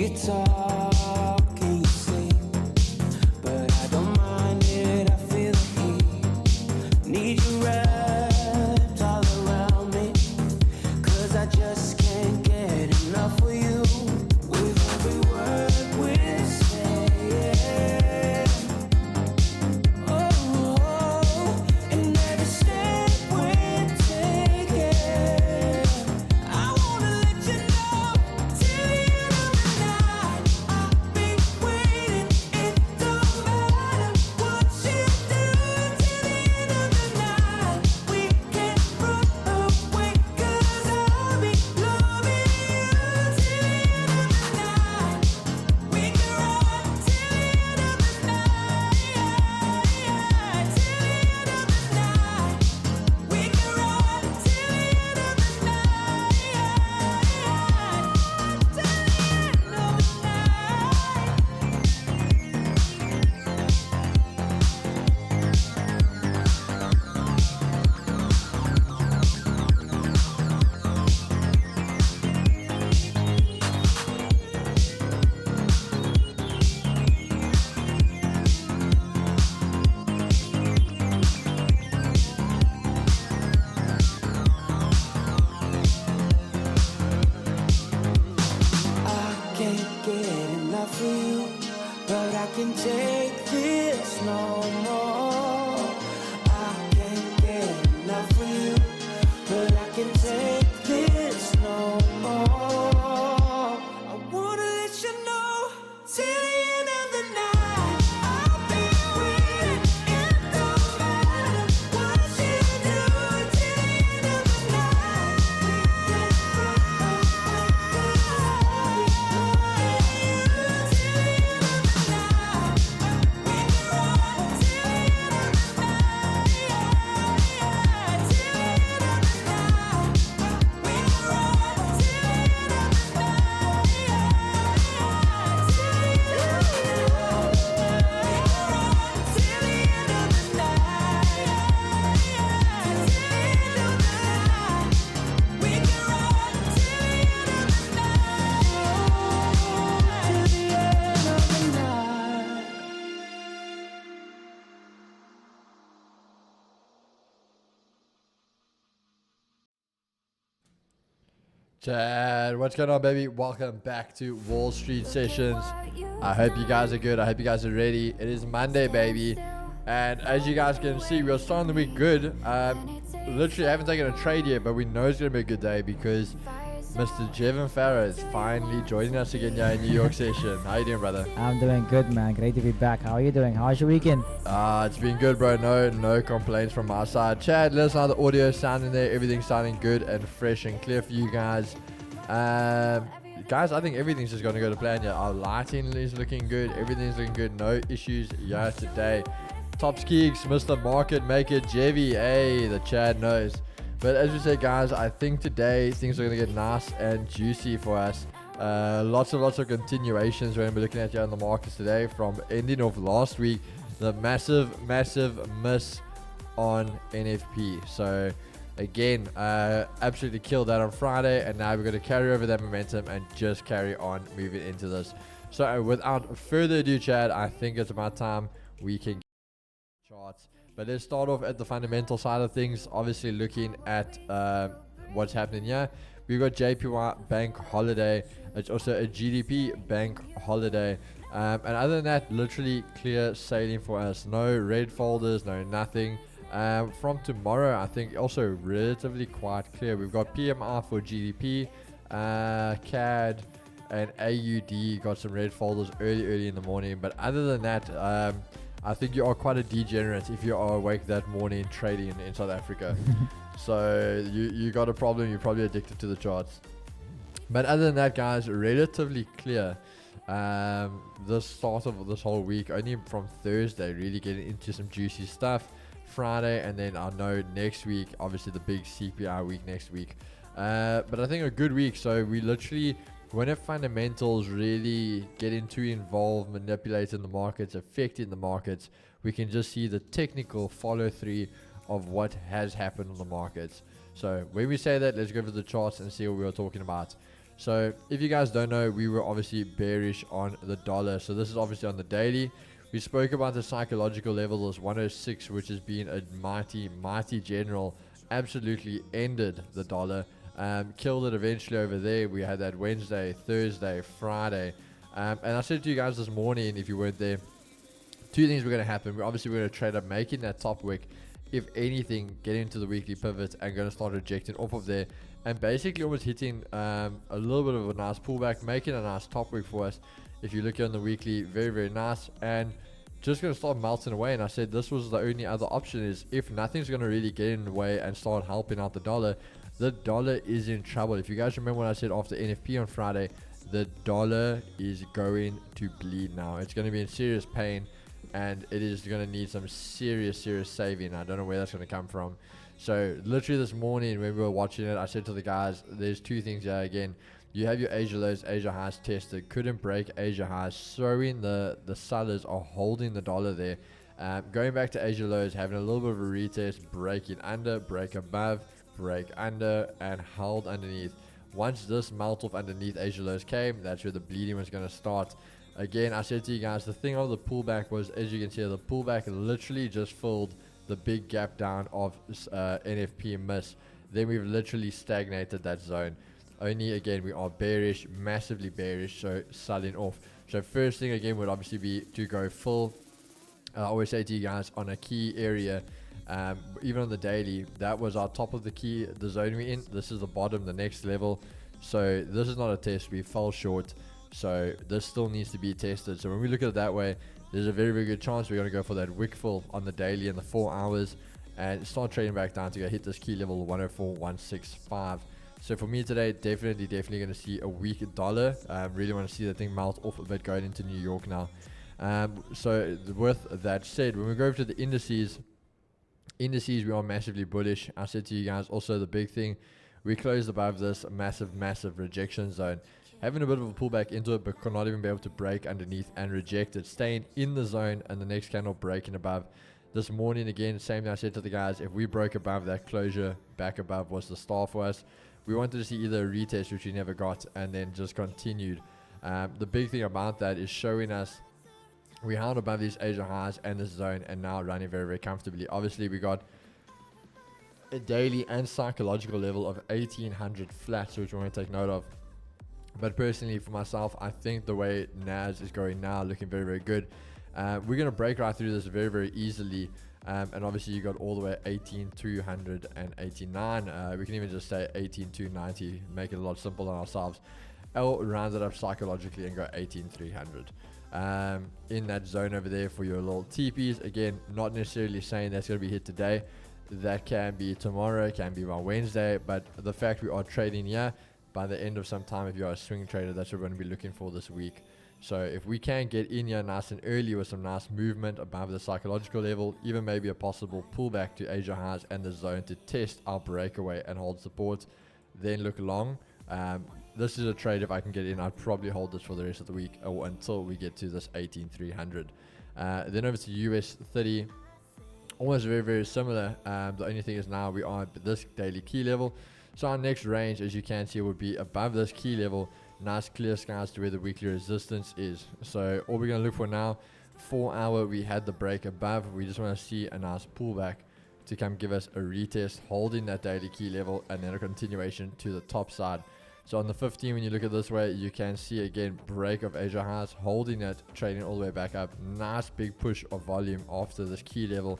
You talk and you sleep, but I don't mind it, I feel the heat. Need you wrapped all around me, 'cause I just can't get enough of you. With every word we're saying, oh, and every step we're taking, I wanna let you know till the end of the night. I'll be waiting. It don't matter what you do till the end of the night. We can run away, 'cause I'll be loving you till the end of the night. We can run till the end of the night. Till the end of the night. We can run till the end of the night. Till the end of the night. I can't get enough of you, but I can take this no more. I can't get enough of you, but I can take this no more. I wanna let you know till the end of the night. I'll be waiting. It don't matter what you do till the end of the night. We can run away, 'cause I'll be loving you till the end of the night. We can run till the end of the night. Till the end of the night. We can run till the end of the night. Till the end of the night. We can run till the end of the night. Till the end of the night. We can run till the end of the night. Till the end of the night. Chad, what's going on, baby? Welcome back to Wall Street Sessions. I hope you guys are good. I hope you guys are ready. It is Monday, baby. And as you guys can see, we're starting the week good. Literally, I haven't taken a trade yet, but we know it's going to be a good day because Mr. Jevon Farah is finally joining us again here in New York session. How you doing, brother? I'm doing good, man. Great to be back. How are you doing? How's your weekend? It's been good, bro. No complaints from my side. Chad, let us know how the audio is sounding there. Everything's sounding good and fresh and clear for you guys. Guys, I think everything's just going to go to plan. Yeah, our lighting is looking good. Everything's looking good. No issues here today. Top Skeeks, Mr. Market Maker, Jevy. Hey, the Chad knows. But as we said, guys, I think today things are going to get nice and juicy for us. Lots of continuations we're going to be looking at here in the markets today from ending of last week. The massive miss on NFP. So again, absolutely killed that on Friday, and now we're going to carry over that momentum and just carry on moving into this. So without further ado, Chad, I think it's about time we can get charts. But let's start off at the fundamental side of things. Obviously looking at what's happening here. We've got JPY bank holiday. It's also a GDP bank holiday. And other than that, literally clear sailing for us. No red folders, no nothing. From tomorrow, I think also relatively quite clear. We've got PMI for GDP, CAD, and AUD got some red folders early in the morning. But other than that, I think you are quite a degenerate if you are awake that morning trading in South Africa. So you got a problem. You're probably addicted to the charts. But other than that, guys, relatively clear. The start of this whole week, only from Thursday, really getting into some juicy stuff. Friday, and then I know next week, obviously the big CPI week next week. But I think a good week. So we literally, when fundamentals really get into involved, manipulating the markets, affecting the markets, we can just see the technical follow through of what has happened on the markets. So when we say that, let's go over the charts and see what we are talking about. So if you guys don't know, we were obviously bearish on the dollar. So this is obviously on the daily. We spoke about the psychological level as 106, which has been a mighty general. Absolutely ended the dollar. Killed it eventually over there. We had that Wednesday, Thursday, Friday. And I said to you guys this morning, if you weren't there, two things were going to happen. We're obviously going to trade up, making that top wick. If anything, get into the weekly pivot and going to start rejecting off of there. And basically almost hitting a little bit of a nice pullback, making a nice top wick for us. If you look on the weekly, very nice. And just going to start melting away. And I said this was the only other option, is if nothing's going to really get in the way and start helping out the dollar is in trouble. If you guys remember what I said after NFP on Friday, the dollar is going to bleed now. It's going to be in serious pain, and it is going to need some serious saving. I don't know where that's going to come from. So literally this morning when we were watching it, I said to the guys, there's two things here again. You have your Asia lows, Asia highs tested, couldn't break Asia highs, showing the sellers are holding the dollar there. Going back to Asia lows, having a little bit of a retest, breaking under, break above, break under, and held underneath. Once this melt off underneath Asia lows came, that's where the bleeding was going to start. Again, I said to you guys, the thing of the pullback was, as you can see, the pullback literally just filled the big gap down of NFP miss. Then we've literally stagnated that zone. Only again, we are bearish, massively bearish, so selling off. So first thing again would obviously be to go full. I always say to you guys, on a key area, even on the daily, that was our top of the zone we're in. This is the bottom, the next level. So this is not a test, we fell short. So this still needs to be tested. So when we look at it that way, there's a very good chance we're going to go for that wick fill on the daily in the 4 hours and start trading back down to go hit this key level 104.165. So for me today, definitely going to see a weak dollar. Really want to see the thing melt off a bit going into New York now. So with that said, when we go over to the indices, we are massively bullish. I said to you guys also, the big thing, we closed above this massive rejection zone, having a bit of a pullback into it, but could not even be able to break underneath and reject it, staying in the zone, and the next candle breaking above. This morning again, same thing I said to the guys, if we broke above that closure, back above was the star for us. We wanted to see either a retest, which we never got, and then just continued. The big thing about that is showing us we held above these Asia highs and this zone, and now running very comfortably. Obviously, we got a daily and psychological level of 1800 flats, which we want to take note of. But personally, for myself, I think the way NAS is going now, looking very good. We're going to break right through this very easily. And obviously, you got all the way 18,289. We can even just say 18,290, make it a lot simpler on ourselves. I'll round it up psychologically and go 18,300. In that zone over there for your little TPs. Again, not necessarily saying that's going to be hit today. That can be tomorrow, can be by Wednesday. But the fact we are trading here, by the end of some time, if you are a swing trader, that's what we're going to be looking for this week. So if we can get in here nice and early with some nice movement above the psychological level, even maybe a possible pullback to Asia highs and the zone to test our breakaway and hold support, then look long. This is a trade, if I can get in, I'd probably hold this for the rest of the week or until we get to this 18,300. Then over to US 30, almost very similar. The only thing is now we are at this daily key level. So our next range, as you can see, would be above this key level. Nice clear skies to where the weekly resistance is. So all we're going to look for now, 4 hour, we had the break above. We just want to see a nice pullback to come give us a retest, holding that daily key level, and then a continuation to the top side. So on the 15, when you look at this way, you can see again break of Asia highs, holding it, trading all the way back up. Nice big push of volume after this key level,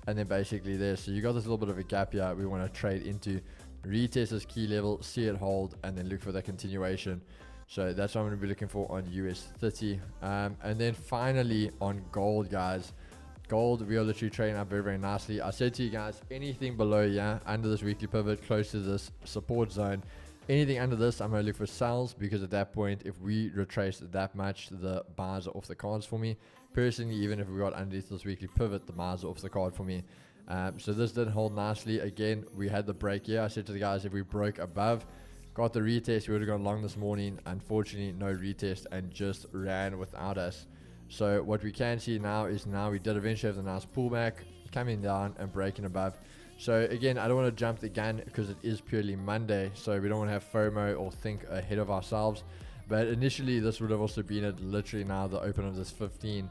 and then basically there. So you got this little bit of a gap here we want to trade into, retest this key level, see it hold, and then look for that continuation. So that's what I'm going to be looking for on US 30. And then finally on gold, guys. Gold, we are literally trading up very nicely. I said to you guys, anything below here, under this weekly pivot, close to this support zone, anything under this, I'm going to look for sells, because at that point, if we retrace that much, the buys are off the cards for me. Personally, even if we got underneath this weekly pivot, the buys are off the card for me. So this did hold nicely. Again, we had the break here. I said to the guys, if we broke above, got the retest, we would have gone long this morning. Unfortunately, no retest and just ran without us. So what we can see now is we did eventually have the nice pullback, coming down and breaking above. So again, I don't want to jump the gun because it is purely Monday, so we don't want to have FOMO or think ahead of ourselves. But initially, this would have also been at literally now the open of this 15.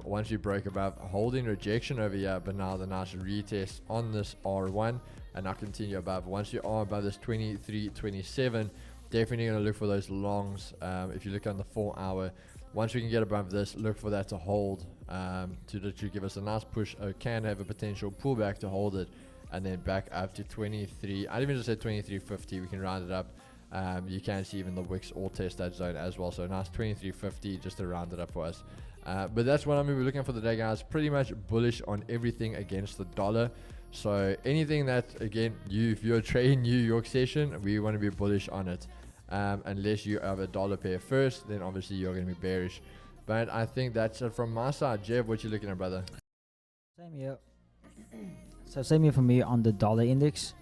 Once we broke above, holding rejection over here, but now the nice retest on this R1 and now continue above. Once you are above this 23.27, definitely going to look for those longs. If you look on the 4 hour, once we can get above this, look for that to hold, to literally give us a nice push. Can have a potential pullback to hold it, and then back up to 23. I'd even just say 23.50. We can round it up. You can see even the wicks all test that zone as well. So nice 23.50 just to round it up for us. But that's what I'm going to be looking for today, guys. Pretty much bullish on everything against the dollar. So anything that, again, if you're trading New York session, we want to be bullish on it. Unless you have a dollar pair first, then obviously you're going to be bearish. But I think that's it from my side. Jeff, what you looking at, brother? Same here. So same here for me on the dollar index.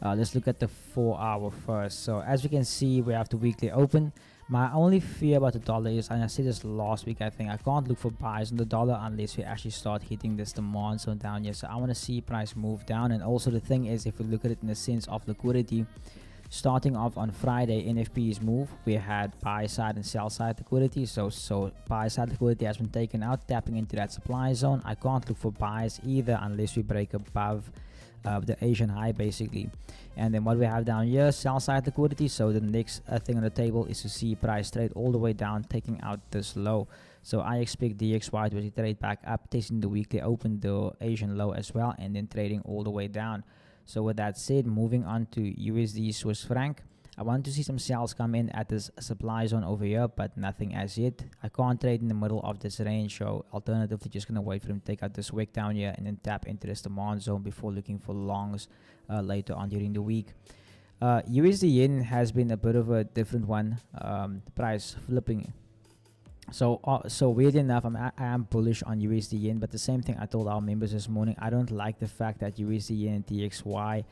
Let's look at the 4 hour first. So as we can see, we have the weekly open. My only fear about the dollar is, and I said this last week, I think I can't look for buys on the dollar unless we actually start hitting this demand zone down here. So I want to see price move down. And also the thing is, if we look at it in the sense of liquidity, starting off on Friday, NFP's move, we had buy side and sell side liquidity. So buy side liquidity has been taken out, tapping into that supply zone. I can't look for buys either unless we break above the Asian high basically. And then what we have down here, sell side liquidity. So the next thing on the table is to see price trade all the way down, taking out this low. So I expect DXY to trade back up, testing the weekly open, the Asian low as well, and then trading all the way down. So with that said, moving on to USD Swiss franc, I want to see some sales come in at this supply zone over here, but nothing as yet. I can't trade in the middle of this range, so alternatively just going to wait for him to take out this wick down here and then tap into this demand zone before looking for longs later on during the week. USD yen has been a bit of a different one, price flipping. So weird enough, I am bullish on USD yen, but the same thing I told our members this morning, I don't like the fact that USD yen and DXY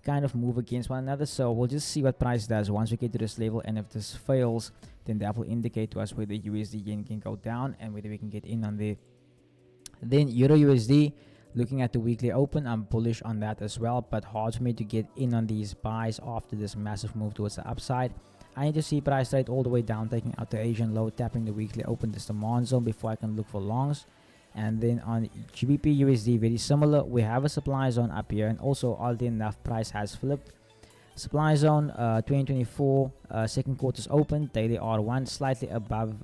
kind of move against one another. So we'll just see what price does once we get to this level, and if this fails, then that will indicate to us whether USD yen can go down and whether we can get in on there. Then Euro USD, looking at the weekly open, I'm bullish on that as well, but hard for me to get in on these buys after this massive move towards the upside. I need to see price trade all the way down, taking out the Asian low, tapping the weekly open, this demand zone, before I can look for longs. And then on GBP USD, very similar. We have a supply zone up here, and also oddly enough, price has flipped. Supply zone 2024 second quarter's open, daily R1 slightly above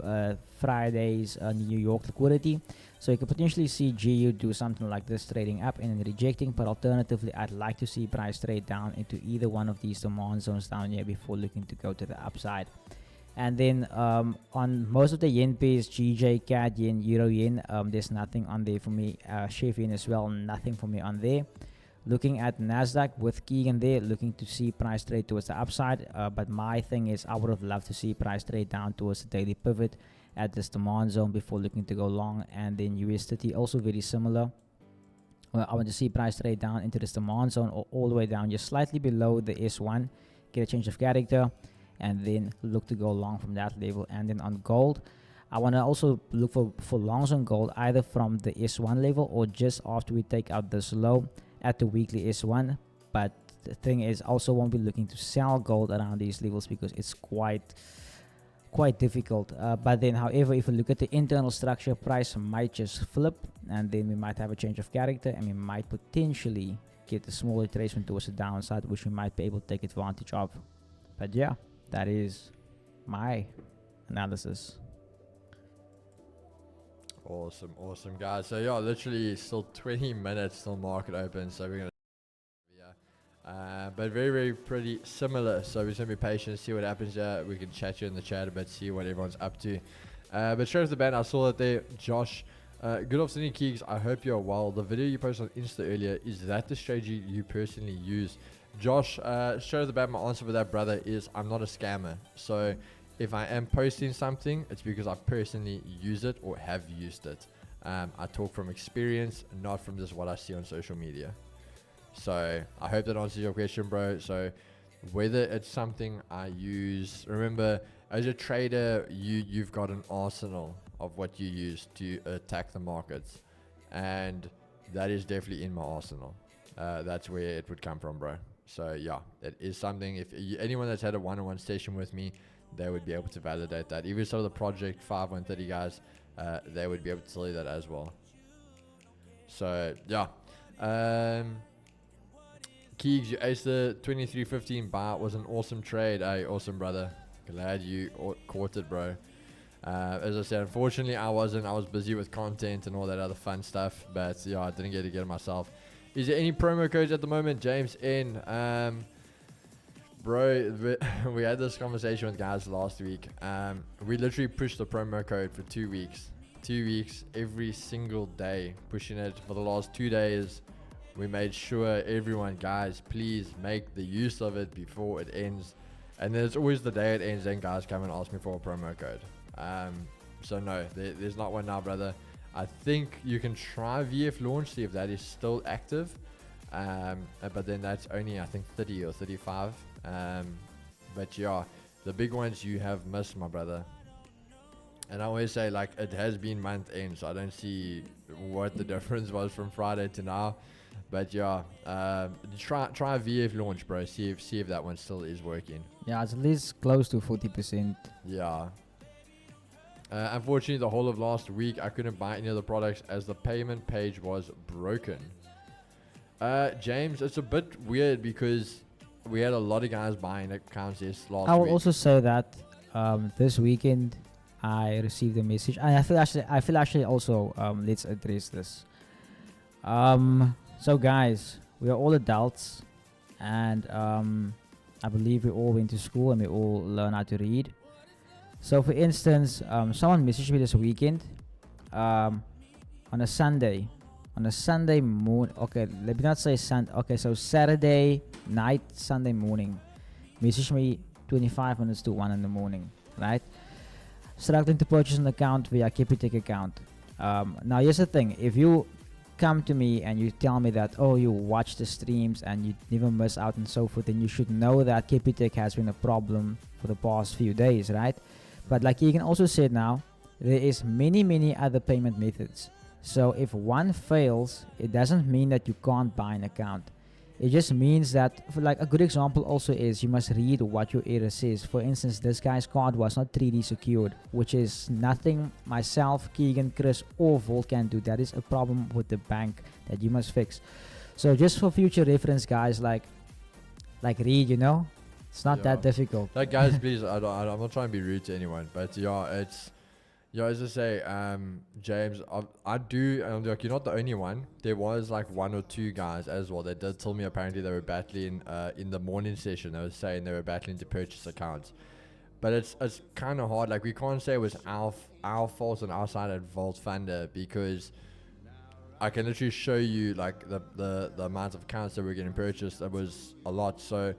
Friday's New York liquidity. So you could potentially see GU do something like this, trading up and then rejecting. But alternatively, I'd like to see price trade down into either one of these demand zones down here before looking to go to the upside. And then on most of the yen pairs, GJ, CAD, yen, Euro, yen, there's nothing on there for me. Chef yen as well, nothing for me on there. Looking at Nasdaq with Keegan there, looking to see price trade towards the upside. But my thing is, I would have loved to see price trade down towards the daily pivot at this demand zone before looking to go long. And then US30 also very similar. Well, I want to see price trade down into this demand zone, or all the way down, just slightly below the S1, get a change of character, and then look to go long from that level. And then on gold, I want to also look for longs on gold, either from the S1 level or just after we take out this low at the weekly S1. But the thing is, also won't be looking to sell gold around these levels because it's quite difficult. But then, however, if we look at the internal structure, price might just flip, and then we might have a change of character, and we might potentially get a small retracement towards the downside, which we might be able to take advantage of. But yeah, that is my analysis. Awesome guys. So yeah, literally still 20 minutes till market open, so we're gonna but very pretty similar. So we're just gonna be patient, see what happens here. We can chat you in the chat a bit, see what everyone's up to. But straight off the bat, I saw that there, Josh. Good afternoon, Keegs. I hope you're well. The video you posted on Insta earlier, is that the strategy you personally use? Josh, straight off the bat, my answer for that, brother, is I'm not a scammer. So if I am posting something, it's because I personally use it or have used it. I talk from experience, not from just what I see on social media. So I hope that answers your question, bro. So whether it's something I use, remember, as a trader, you've got an arsenal of what you use to attack the markets, and that is definitely in my arsenal. that's where it would come from, bro. So yeah, it is something. If anyone that's had a one-on-one session with me, they would be able to validate that. Even some of the Project 5130 guys, they would be able to tell you that as well. So yeah, Keegs, you aced the 23.15 buy. Was an awesome trade. Hey, awesome, brother. Glad you caught it, bro. As I said, unfortunately, I wasn't. I was busy with content and all that other fun stuff. But yeah, I didn't get to get it myself. Is there any promo codes at the moment, James? Bro, we had this conversation with guys last week. We literally pushed the promo code for 2 weeks. 2 weeks, every single day, pushing it for the last 2 days. We made sure everyone, guys, please make the use of it before it ends. And then it's always the day it ends, then guys come and ask me for a promo code. So no, there's not one now, brother. I think you can try VF launch, see if that is still active. But then that's only, I think, 30 or 35. But yeah, the big ones you have missed, my brother. And I always say, like, it has been month end, so I don't see what the difference was from Friday to now. But yeah, try VF launch, bro. See if that one still is working. Yeah, it's at least close to 40%. Yeah. Unfortunately, the whole of last week, I couldn't buy any of the products as the payment page was broken. James, it's a bit weird because we had a lot of guys buying accounts this last week. I will also say that this weekend I received a message, and I feel actually also let's address this. So guys, we are all adults, and I believe we all went to school and we all learn how to read. So for instance, someone messaged me this weekend on a Sunday morning. Okay, let me not say Sunday. Okay, so Saturday night, Sunday morning. Messaged me 25 minutes to 1 in the morning, right? Struggling to purchase an account via Capitec account. Now here's the thing: if you come to me and you tell me that, oh, you watch the streams and you never miss out and so forth, then you should know that Capitec has been a problem for the past few days, right? But like you can also say now, there is many other payment methods. So if one fails, it doesn't mean that you can't buy an account. It just means that, for like a good example also is you must read what your error says. For instance, this guy's card was not 3D secured, which is nothing myself, Keegan, Chris or Volt can do. That is a problem with the bank that you must fix. So just for future reference, guys, like read, you know, it's not that difficult. Like guys, please, I'm not trying to be rude to anyone, but yeah, as I say, James, I do, like, you're not the only one. There was like 1 or 2 guys as well that did tell me apparently they were battling in the morning session. They were saying they were battling to purchase accounts, but it's kind of hard. Like, we can't say it was our fault on our side at Vault Thunder, because I can literally show you like the amount of accounts that were getting purchased. That was a lot. So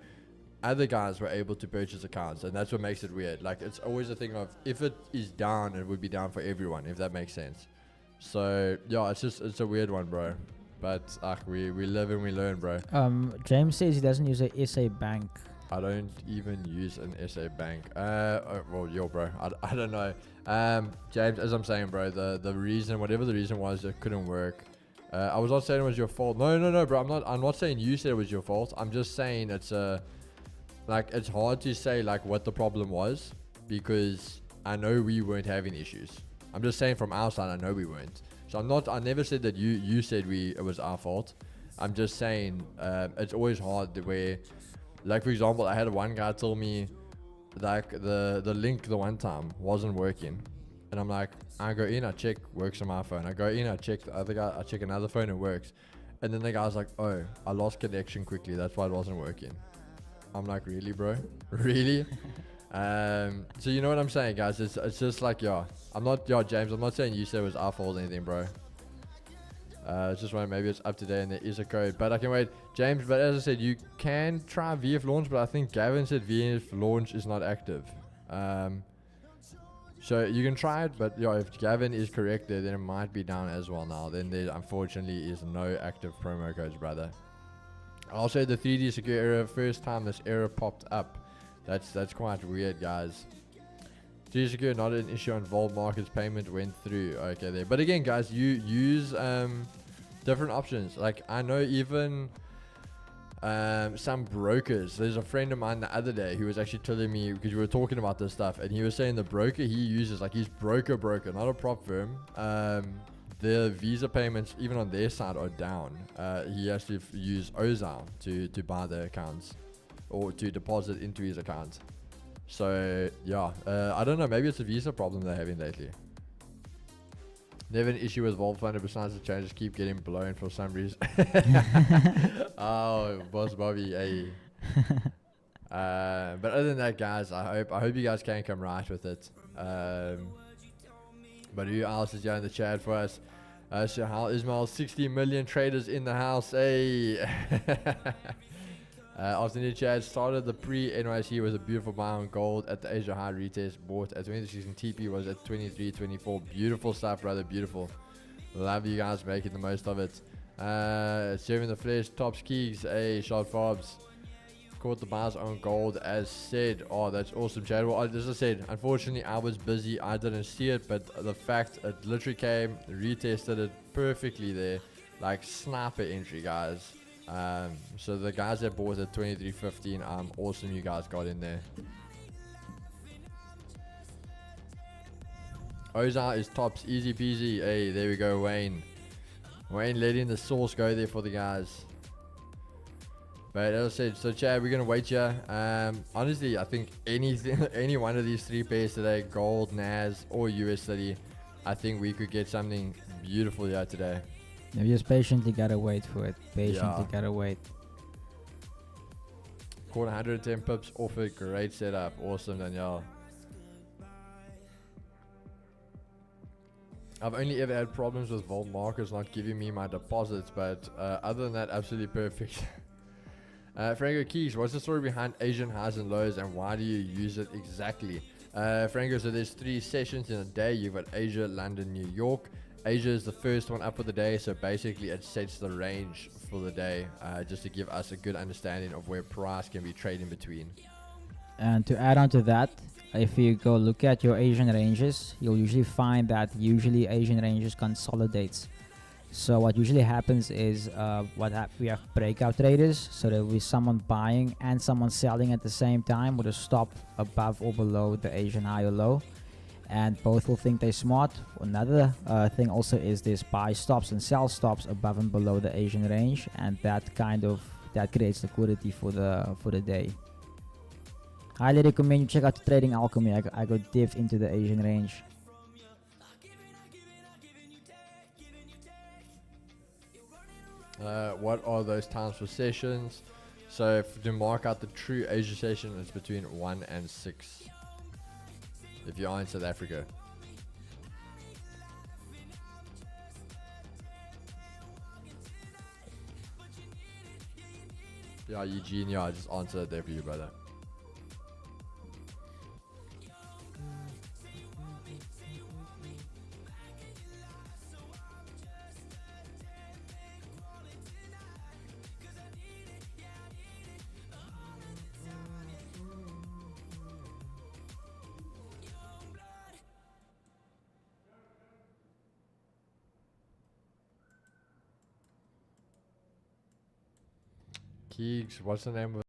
other guys were able to purchase accounts, and that's what makes it weird. Like, it's always a thing of, if it is down, it would be down for everyone, if that makes sense. So yeah, it's a weird one, bro. But we live and we learn, bro. James says he doesn't use a SA bank. I don't even use an SA bank. Well, yo, bro, I don't know. James, as I'm saying, bro, the reason, whatever the reason was, it couldn't work. I was not saying it was your fault. No, bro. I'm not saying you said it was your fault. I'm just saying it's hard to say like what the problem was, because I know we weren't having issues. I'm just saying from our side, I know we weren't. So I never said that you said it was our fault. I'm just saying it's always hard the way, like, for example, I had one guy tell me like the link the one time wasn't working, and I'm like, I go in, I check, works on my phone. I go in, I check the other guy, I check another phone, it works. And then the guy's like, oh, I lost connection quickly, that's why it wasn't working. I'm like, really, bro? Really? So you know what I'm saying, guys? It's just like, James, I'm not saying you said it was our fault or anything, bro. It's just one, maybe it's up to date and there is a code, but I can wait, James. But as I said, you can try VF launch, but I think Gavin said VF launch is not active. So you can try it, but yeah, if Gavin is correct there, then it might be down as well now. Then there unfortunately is no active promo codes, brother. I'll say the 3D secure error, first time this error popped up. That's quite weird, guys. 3D secure, not an issue on Vault Markets, payment went through. Okay there. But again, guys, you use different options. Like I know even some brokers. There's a friend of mine the other day who was actually telling me, because we were talking about this stuff, and he was saying the broker he uses, like he's broker, not a prop firm. The Visa payments, even on their side, are down. He has to use Ozal to buy the accounts or to deposit into his account. So yeah, I don't know. Maybe it's a Visa problem they're having lately. Never an issue with Volfunder besides the changes keep getting blown for some reason. Oh, Boss Bobby, hey. But other than that, guys, I hope you guys can come right with it. But who else is here in the chat for us? Shahal Ismail, 60 million traders in the house. Hey. Afternoon chat, started the pre-NYC with a beautiful buy on gold at the Asia High retest, bought at 26 TP was at 23.24. Beautiful stuff, brother, beautiful. Love you guys making the most of it. Serving the flesh, tops keys, hey, shot fobs. Caught the buys on gold as said. Oh, that's awesome, Chad. Well, as I said, unfortunately I was busy, I didn't see it, but the fact it literally came, retested it perfectly there, like sniper entry, guys. So the guys that bought at 23.15, awesome you guys got in there. Ozar is tops, easy peasy. Hey, there we go, Wayne letting the sauce go there for the guys. But as I said, so Chad, we're gonna wait here. Honestly, I think anything any one of these three pairs today, gold, NAS or US30, I think we could get something beautiful here today. You just patiently gotta wait for it. Patiently gotta wait. Caught 110 pips off it. Great setup. Awesome, Danielle. I've only ever had problems with Volt markers not giving me my deposits, but other than that, absolutely perfect. Franco Keys, what's the story behind Asian highs and lows, and why do you use it exactly? Franco, so there's 3 sessions in a day. You've got Asia, London, New York. Asia is the first one up for the day, so basically it sets the range for the day, just to give us a good understanding of where price can be trading between. And to add on to that, if you go look at your Asian ranges, you'll usually find that Asian ranges consolidates. So what usually happens is we have breakout traders, so there will be someone buying and someone selling at the same time with a stop above or below the Asian high or low, and both will think they're smart. Another thing also is this buy stops and sell stops above and below the Asian range, and that creates liquidity for the day. Highly recommend you check out the Trading Alchemy. I got dipped into the Asian range. What are those times for sessions? So to mark out the true Asia session, it's between 1 and 6 if you are in South Africa. Yeah, Eugene, yeah, I just answered there for you, brother. Keegs, what's the name of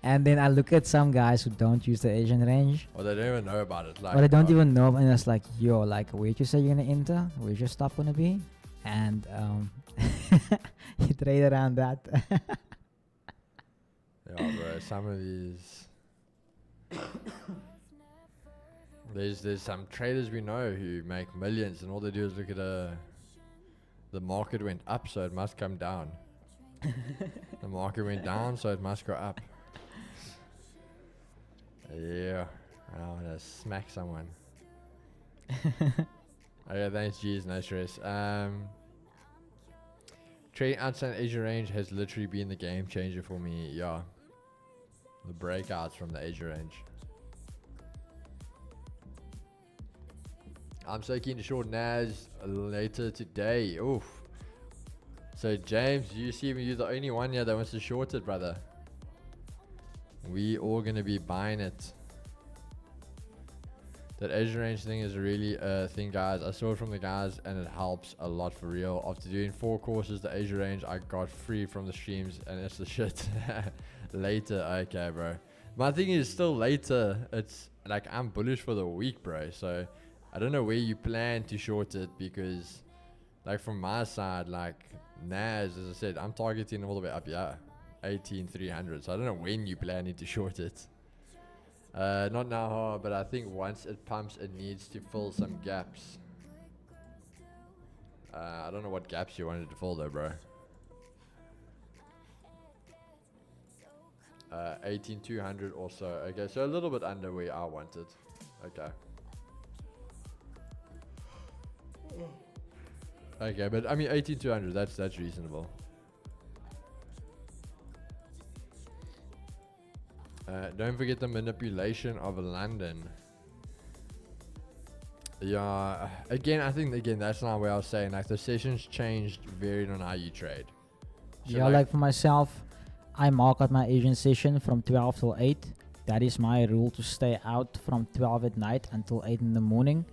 And then I look at some guys who don't use the Asian range, Or they don't even know about it. Like, or they don't even know, and it's like, yo, like, where'd you say you're gonna enter? Where's your stop gonna be? And you trade around that. Yeah, bro. Some of these. There's some traders we know who make millions, and all they do is look at the market went up, so it must come down. The market went down, so it must go up. Yeah, I want to smack someone. Okay, thanks, G's, no stress. Trading outside Asia range has literally been the game changer for me. Yeah, the breakouts from the Asia range. I'm so keen to short NAS later today. Oof. So James, you see me, you're the only one here that wants to short it, brother. We all gonna be buying it. That Asia range thing is really a thing, guys. I saw it from the guys and it helps a lot for real. After doing 4 courses, the Asia range I got free from the streams, and it's the shit. Later, okay, bro. My thing is still later. It's like I'm bullish for the week, bro. So I don't know where you plan to short it, because like from my side, like NAS, as I said, I'm targeting all the way up, yeah, 18,300. So I don't know when you planning to short it. Not now, but I think once it pumps, it needs to fill some gaps. I don't know what gaps you wanted to fill though, bro. 18,200 or so. Okay, so a little bit under where I wanted. Okay. Okay, but I mean 18,200. That's reasonable. Don't forget the manipulation of London. Yeah, again, I think that's not what I was saying. Like the sessions changed varied on how you trade. So Yeah, like for myself, I mark out my Asian session from 12 till 8. That is my rule, to stay out from 12 at night until 8 in the morning.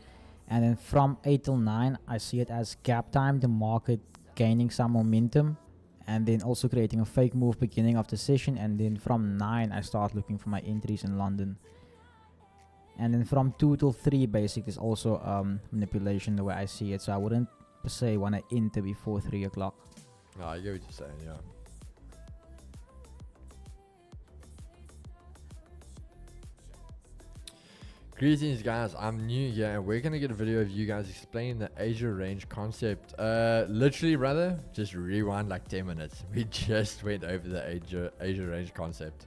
And then from 8 till 9, I see it as gap time, the market gaining some momentum, and then also creating a fake move beginning of the session. And then from 9, I start looking for my entries in London. And then from 2 till 3, basically, is also manipulation the way I see it. So I wouldn't per se want to enter before 3 o'clock. No, I get what you're saying, yeah. Greetings, guys. I'm new here, and we're gonna get a video of you guys explaining the Asia range concept. Literally, brother, just rewind like 10 minutes. We just went over the Asia range concept.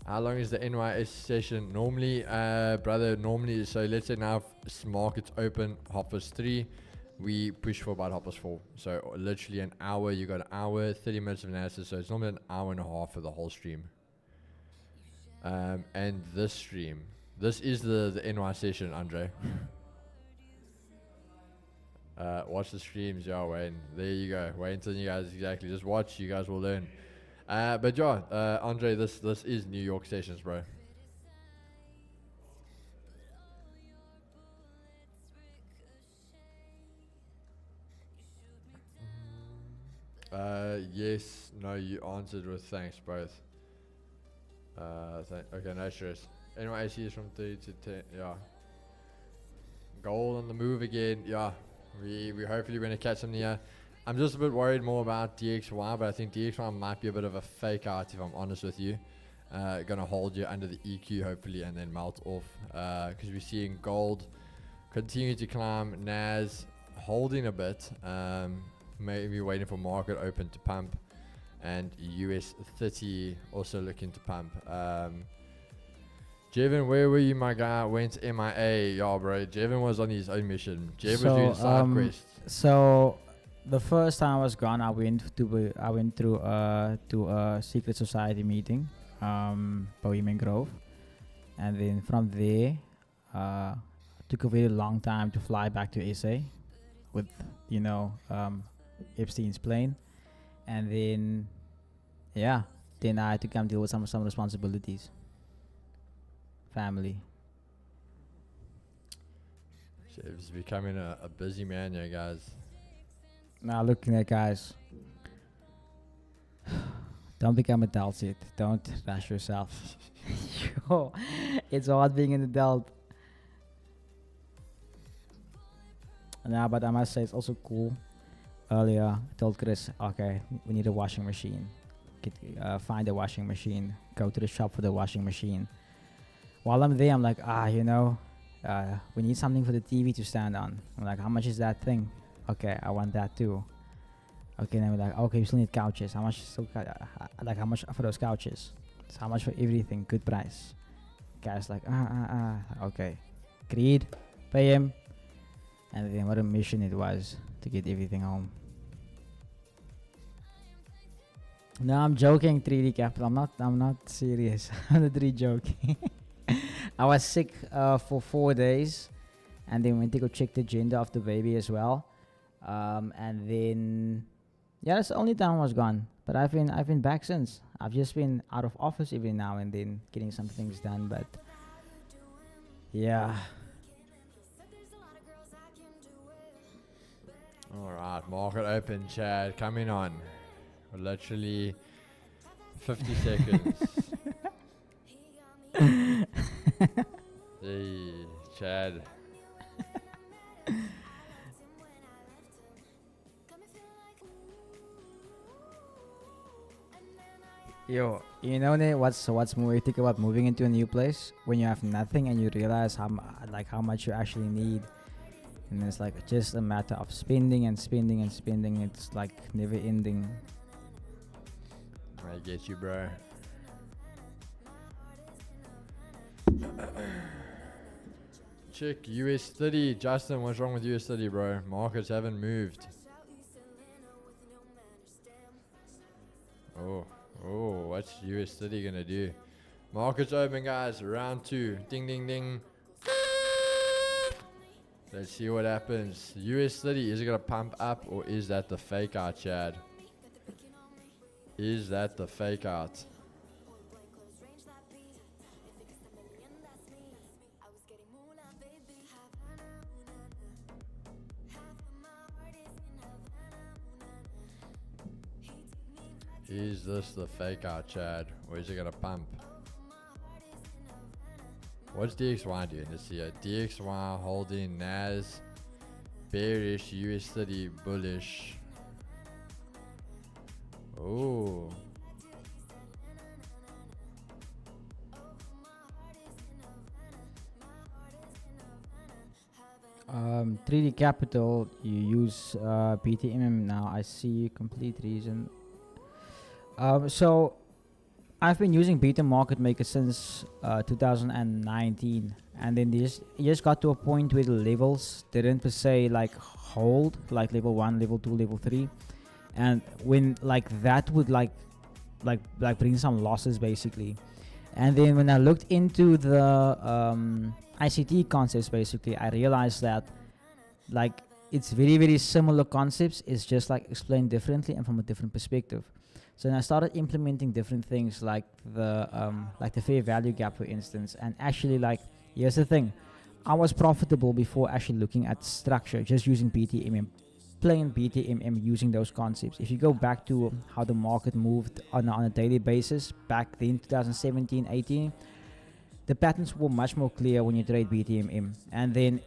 How long is the NYS session normally, brother? Normally, so let's say now if market's open, 3:30, we push for about 4:30. So literally an hour. You got an hour, 30 minutes of analysis. So it's normally an hour and a half for the whole stream. And this stream, this is the NY session, Andre. Watch the streams, yeah, Wayne. There you go. Wait until you guys exactly just watch. You guys will learn. But yeah, Andre, this is New York sessions, bro. Yes, no, you answered with thanks, both. Okay, no stress. NYC is from 3 to 10, yeah. Gold on the move again, yeah. We hopefully going to catch something here. I'm just a bit worried more about DXY, but I think DXY might be a bit of a fake out, if I'm honest with you. Gonna hold you under the EQ hopefully and then melt off. Because we're seeing gold continue to climb, NAS holding a bit. Maybe waiting for market open to pump. And US 30 also looking to pump. Jevin, where were you, my guy? Went MIA. Yeah, bro. Jevin was on his own mission. Jevin was doing side quests. So the first time I was gone, I went through to a secret society meeting, Bohemian Grove, and then from there, took a very long time to fly back to SA, with Epstein's plane. And then, yeah, then I had to come deal with some responsibilities. Family. Jev's becoming a busy man here, guys. Now looking at guys, Don't become a Delsit. Don't rush yourself. Yo, it's hard being an adult. Nah, but I must say it's also cool. Earlier, I told Chris, okay, we need a washing machine. Find a washing machine. Go to the shop for the washing machine. While I'm there, I'm like, we need something for the TV to stand on. I'm like, how much is that thing? Okay, I want that too. Okay, then we're like, okay, we still need couches. How much? How much for those couches? It's how much for everything? Good price. Guy's like, okay, agreed. Pay him. And then what a mission it was to get everything home. No, I'm joking, 3D Capital. I'm not serious. I'm literally joking. I was sick for 4 days, and then went to go check the gender of the baby as well. And then that's the only time I was gone. But I've been back since. I've just been out of office every now and then, getting some things done. But yeah. All right, market open, Chad. Coming on. Literally 50 seconds. Hey, Chad. Yo, you know what's more hectic about moving into a new place? When you have nothing and you realize how much you actually need. And it's like just a matter of spending and spending and spending. It's like never ending. I get you, bro. Check US 30. Justin, what's wrong with US 30, bro? Markets haven't moved. Oh, what's US 30 gonna do? Markets open, guys. Round 2. Ding, ding, ding. Let's see what happens. US 30, is it gonna pump up, or is that the fake out, Chad? Is that the fake out? Is this the fake out, Chad? Or is it gonna pump? What's DXY doing this year? DXY holding NAS bearish, US 30 bullish. Oh. 3D Capital, you use BTMM now. I see complete reason. So I've been using Beta Market Maker since 2019, and then it just got to a point where the levels didn't per se like hold, like level 1, level 2, level 3, and when like that would like bring some losses basically. And then when I looked into the ICT concepts, basically I realized that like it's very, very similar concepts. It's just like explained differently and from a different perspective. So then I started implementing different things like the fair value gap, for instance. And actually, like, here's the thing. I was profitable before actually looking at structure, just using BTMM, plain BTMM, using those concepts. If you go back to how the market moved on a daily basis back then, 2017, 18, the patterns were much more clear when you trade BTMM. And then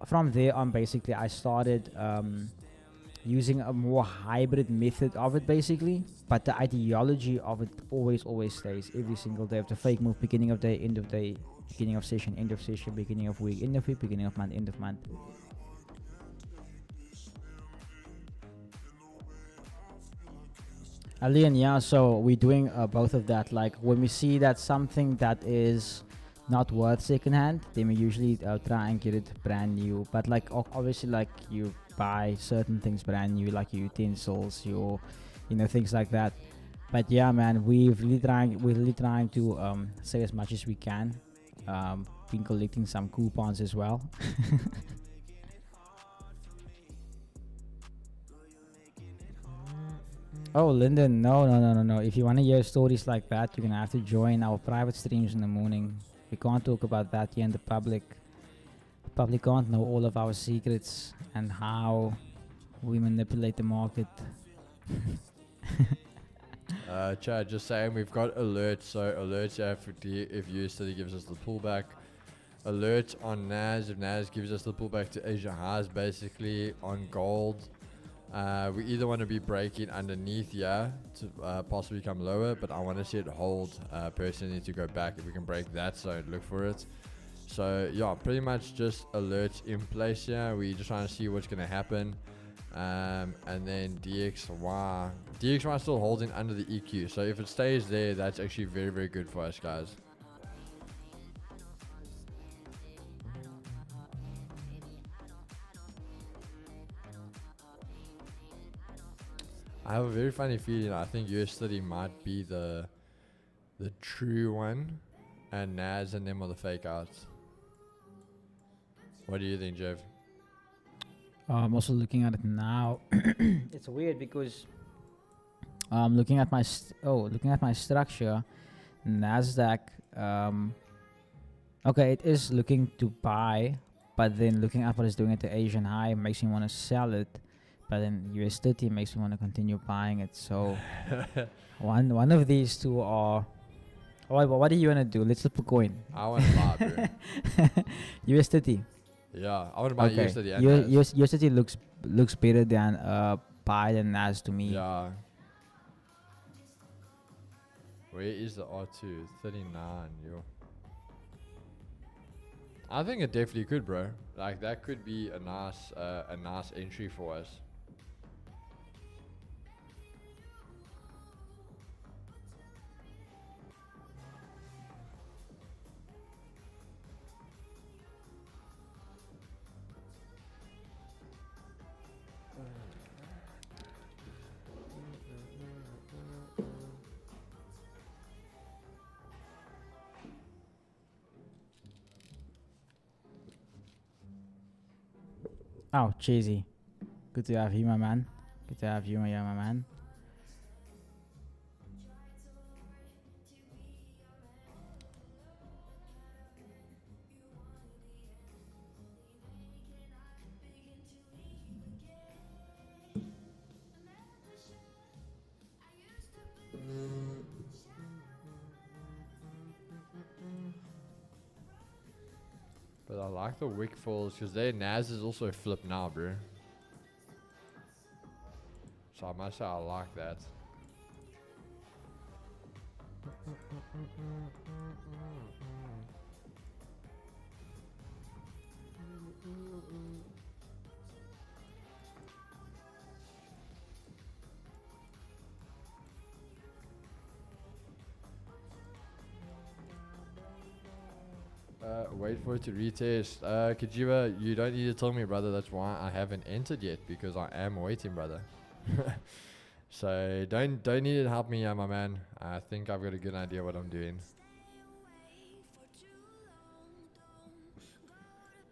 from there on, basically, I started using a more hybrid method of it, basically. But the ideology of it always stays every single day of the fake move: beginning of day, end of day, beginning of session, end of session, beginning of week, end of week, beginning of month, end of month. Alian, yeah, so we're doing both of that. Like when we see that something that is not worth secondhand, then we usually try and get it brand new. But like obviously, like you buy certain things brand new, like your utensils, your things like that. But yeah, man, we're really trying to save as much as we can. Been collecting some coupons as well. Oh, Lyndon, no. If you want to hear stories like that, you're gonna have to join our private streams in the morning. We can't talk about that here in the public. The public can't know all of our secrets and how we manipulate the market. Chad, just saying we've got alerts. So alerts if USD gives us the pullback. Alerts on NAS if NAS gives us the pullback to Asia highs. Basically on gold, we either want to be breaking underneath to possibly come lower, but I want to see it hold personally to go back. If we can break that zone, look for it. So yeah, pretty much just alerts in place here. We're just trying to see what's going to happen. And then DXY is still holding under the EQ, so if it stays there, that's actually very, very good for us, guys. I have a very funny feeling I think US30 might be the true one, and NAS and them are the fake outs. What do you think, Jeff? I'm also looking at it now. It's weird because looking at my structure, Nasdaq. Okay, it is looking to buy, but then looking at what it's doing at the Asian high makes me want to sell it. But then US30 makes me want to continue buying it. So one of these two are. What do you want to do? Let's flip a coin. I want to buy, bro. US30. Yeah, I want to buy USD and NAS. USD looks better than buy than NAS to me. Yeah. Where is the R2? 39, yo. I think it definitely could, bro. Like that could be a nice entry for us. Oh, cheesy. Good to have you, my man. Good to have you, my man. But I like the wick falls because their NAS is also flipped now, bro. So I must say I like that. Wait for it to retest. Kajiva, you don't need to tell me, brother. That's why I haven't entered yet, because I am waiting, brother. So don't need to help me, my man. I think I've got a good idea what I'm doing.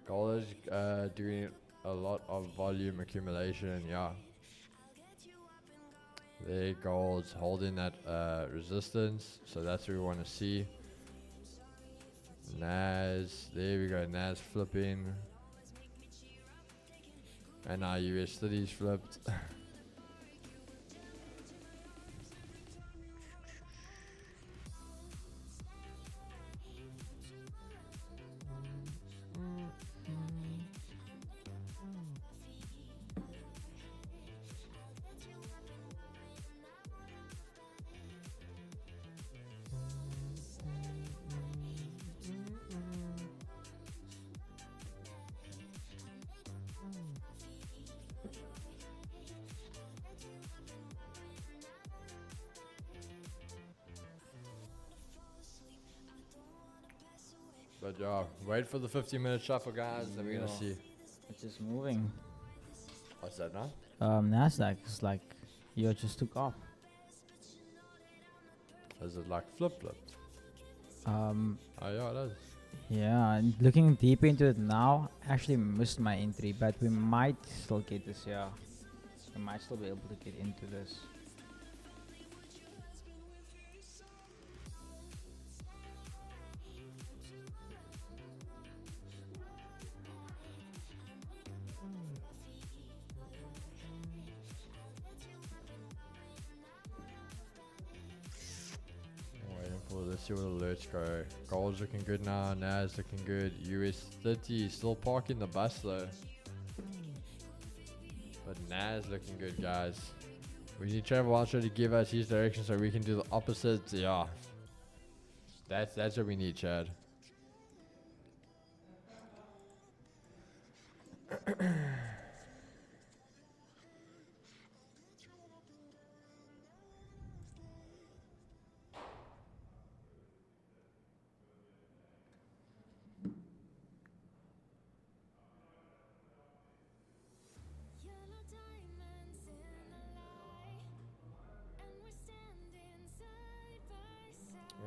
Gold is doing a lot of volume accumulation, yeah. There, gold's holding that resistance, so that's what we want to see. NAS, there we go, NAS flipping. And our US30's flipped. But yeah, wait for the 15-minute shuffle, guys, then we're gonna see. It's just moving. What's that now? Nasdaq is like, just took off. Is it like flip-flipped? Oh yeah, it is. Yeah, and looking deep into it now, actually missed my entry, but we might still get this, yeah. We might still be able to get into this. let's see what alerts go. Gold's looking good now. Nas looking good. US30 still parking the bus though. But Nas looking good, guys. We need Trevor Walshaw to give us his direction so we can do the opposite. Yeah. That's what we need, Chad.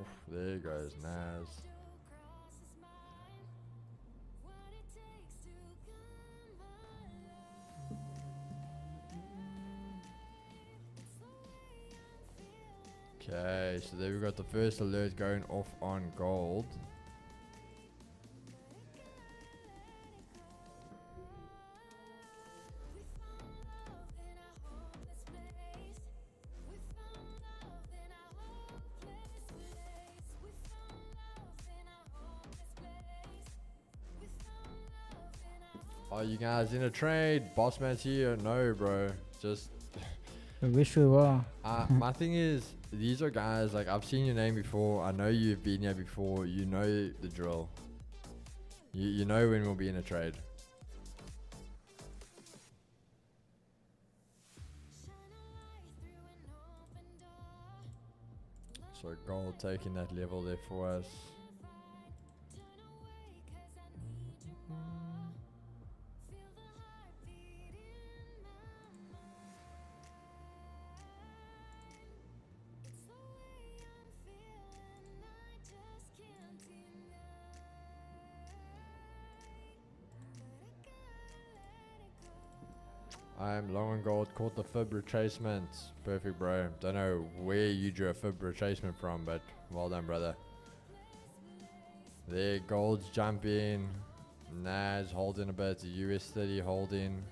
Oof, there goes Nas. Okay, so there we got the first alert going off on gold. Are you guys in a trade? Bossman's here? No, bro. Just I wish we were. my thing is, these are guys like I've seen your name before. I know you've been here before. You know the drill. You know when we'll be in a trade. So gold taking that level there for us. I am low on gold, caught the fib retracement. Perfect, bro. Don't know where you drew a fib retracement from, but well done, brother. There, gold's jumping. Nas holding a bit. US30 holding.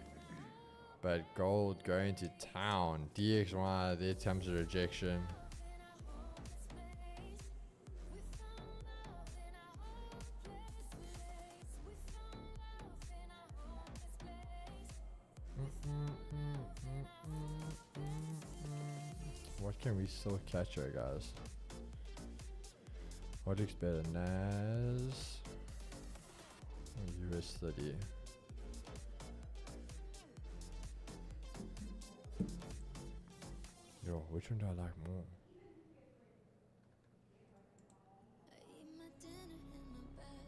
But gold going to town. DXY, there comes a rejection. What can we still catch here, guys? What looks better? Nas or US30? Yo, which one do I like more?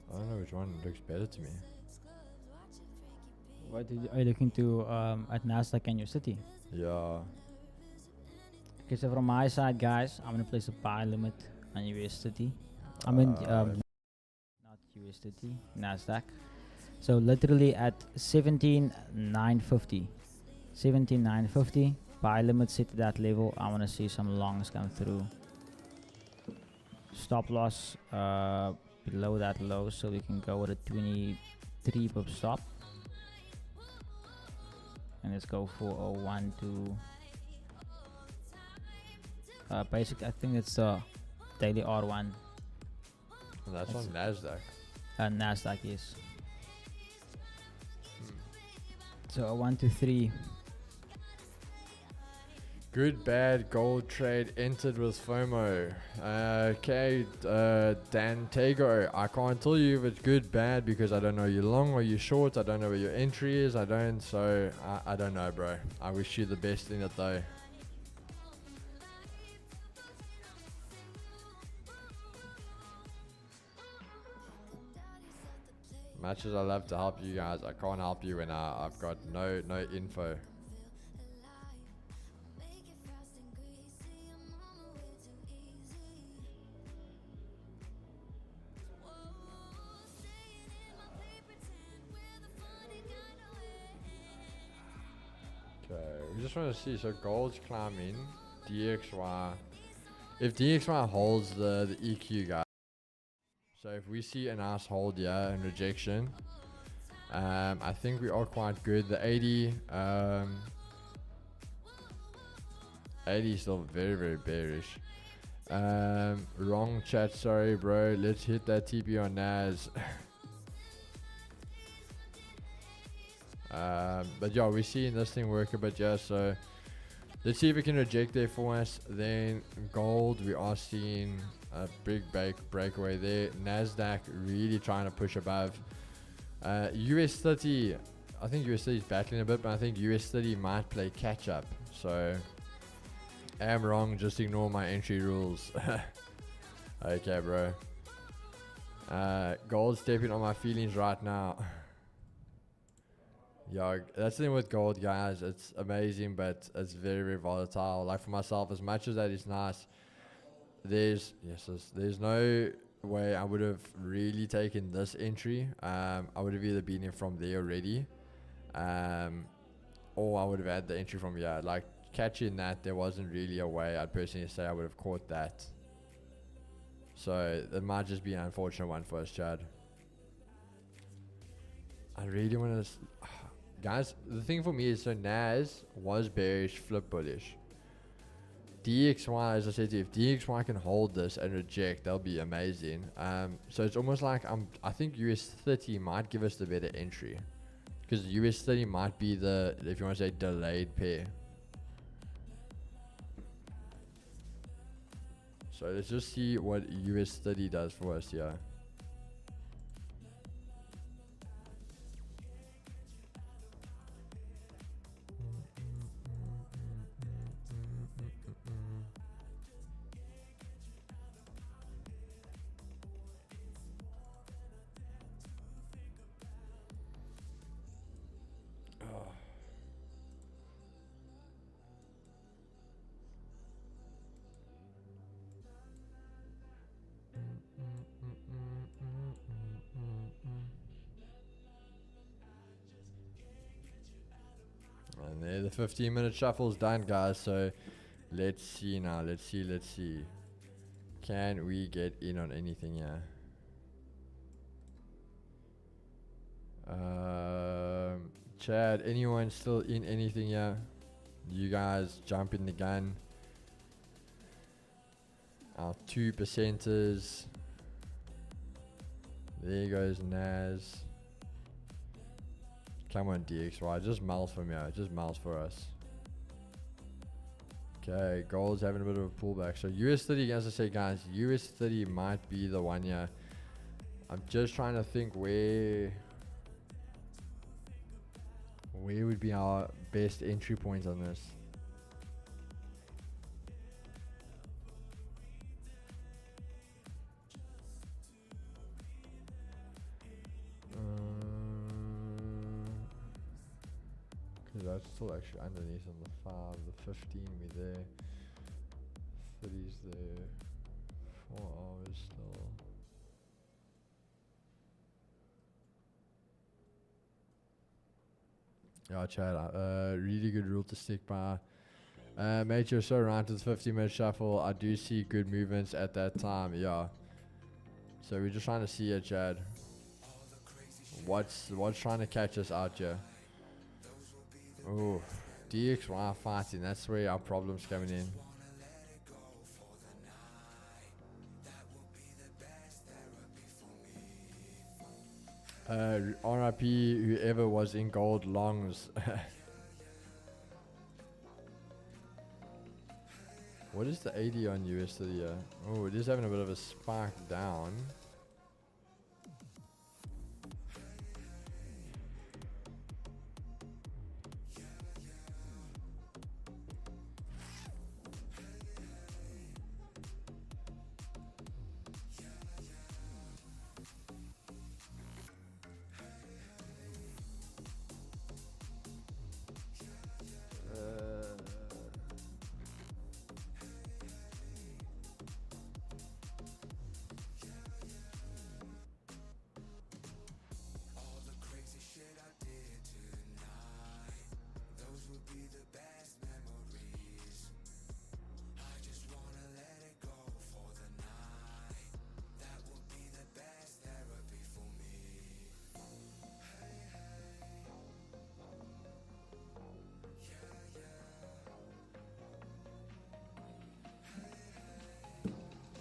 I don't know which one looks better to me. Are you looking to at Nasdaq and your city? Yeah. Okay, so from my side, guys, I'm gonna place a buy limit on USDT. I mean, not USDT, Nasdaq. So literally at 17,950, 17,950 buy limit set to that level. I want to see some longs come through. Stop loss below that low, so we can go with a 23 pip stop. And let's go for a 1 to basic. I think it's a daily R1. And that's on Nasdaq. Nasdaq, yes. So a 1 to 3. Good, bad, gold trade entered with FOMO. Okay, Dan Tago. I can't tell you if it's good, bad, because I don't know you long or you short. I don't know where your entry is. I don't, so I don't know, bro. I wish you the best in it, though. Much as I love to help you guys, I can't help you when I've got no info. Okay, we just want to see. So gold's climbing, DXY. If DXY holds the EQ, guys. So if we see a nice hold here and rejection, I think we are quite good. The 80, 80 is still very, very bearish. Wrong chat, sorry bro. Let's hit that TP on Nas. But yeah, we're seeing this thing work a bit, yeah, so let's see if we can reject there for us. Then gold, we are seeing a big breakaway there. Nasdaq really trying to push above. US 30, I think US 30 is battling a bit, but I think US 30 might play catch up. So I am wrong, just ignore my entry rules. Okay, bro. Gold stepping on my feelings right now. Yeah, that's the thing with gold, guys. It's amazing, but it's very, very volatile. Like for myself, as much as that is nice, there's no way I would have really taken this entry. I would have either been in from there already, or I would have had the entry from here. Like catching that, there wasn't really a way I'd personally say I would have caught that. So it might just be an unfortunate one for us, Chad. I really want to... Guys, the thing for me is, so Nas was bearish, flip bullish. DXY, as I said to you, if DXY can hold this and reject, that'll be amazing. So it's almost like I think US 30 might give us the better entry, because US 30 might be the, if you want to say, delayed pair. So let's just see what US 30 does for us here. And there, the 15-minute shuffle's done, guys. So let's see now. Let's see. Can we get in on anything here? Chad, anyone still in anything here? You guys jump in the gun. Our 2%ers. There goes Nas. Come on, DXY. Just miles from here. Just miles for us. Okay, gold's having a bit of a pullback. So US 30, as I say, guys, US 30 might be the one here. I'm just trying to think where would be our best entry points on this. That's still actually underneath on the 5, the 15 we there, 30's there, 4 hours still. Yeah, Chad, really good rule to stick by. Mate, you're so right to the 50-minute shuffle. I do see good movements at that time, yeah. So we're just trying to see it, Chad. What's trying to catch us out here? Oh, DXY fighting. That's where our problem's coming in. RIP whoever was in gold longs. What is the 80 on US to the oh, it is having a bit of a spike down.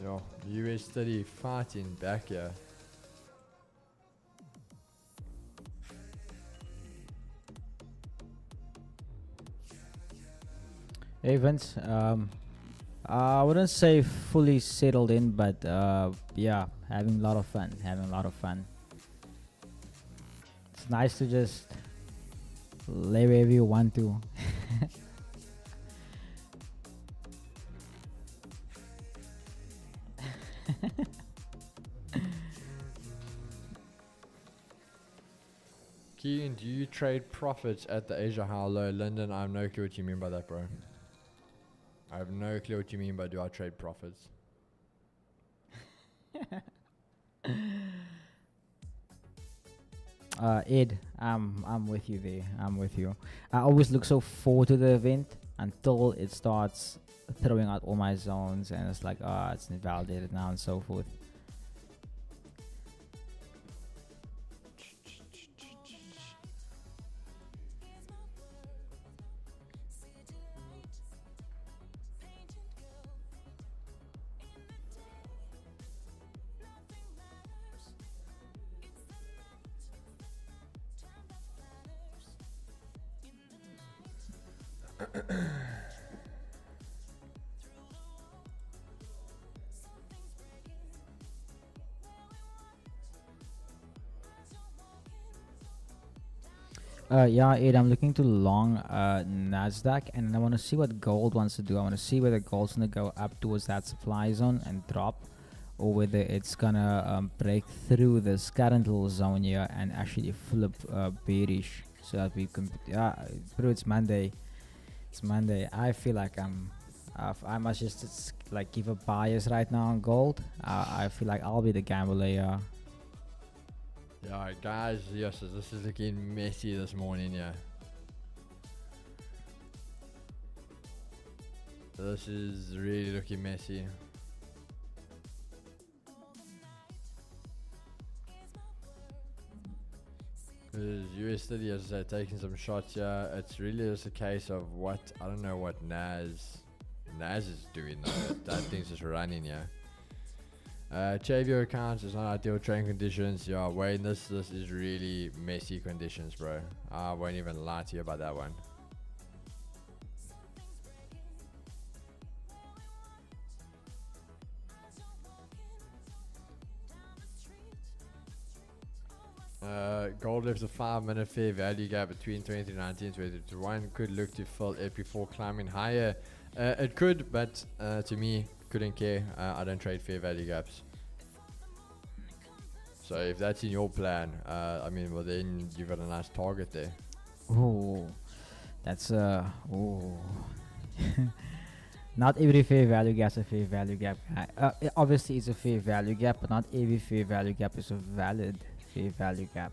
Yo, US 30 fighting back here. Hey Vince, I wouldn't say fully settled in, but yeah, having a lot of fun. Having a lot of fun. It's nice to just lay wherever you want to. Keegan, do you trade profits at the Asia high low? Lyndon, I have no clue what you mean by that, bro. I have no clue what you mean by do I trade profits. Ed, I'm with you there. I'm with you. I always look so forward to the event until it starts throwing out all my zones, and it's like, it's invalidated now and so forth. Yeah, Ed, I'm looking to long Nasdaq, and I want to see what gold wants to do. I want to see whether gold's gonna go up towards that supply zone and drop, or whether it's gonna break through this current little zone here and actually flip bearish, so that we can. Yeah, bro, it's Monday. It's Monday. I feel like I must just like give a bias right now on gold. I feel like I'll be the gambler. Yeah. Yeah, guys, yes, this is looking messy this morning, yeah. This is really looking messy. Because US 30 has taking some shots here. It's really just a case of what, I don't know what Nas is doing though. That thing's just running, yeah. Chavio accounts is not ideal trading conditions. Yeah, Wayne, this is really messy conditions, bro. I won't even lie to you about that one. Gold left a 5-minute fair value gap between 2019 and 2021. Could look to fill it before climbing higher. It could, but to me, couldn't care. I don't trade fair value gaps. So if that's in your plan, I mean, well then you've got a nice target there. Oh, that's oh. Not every fair value gap is a fair value gap. Obviously, it's a fair value gap, but not every fair value gap is a valid fair value gap.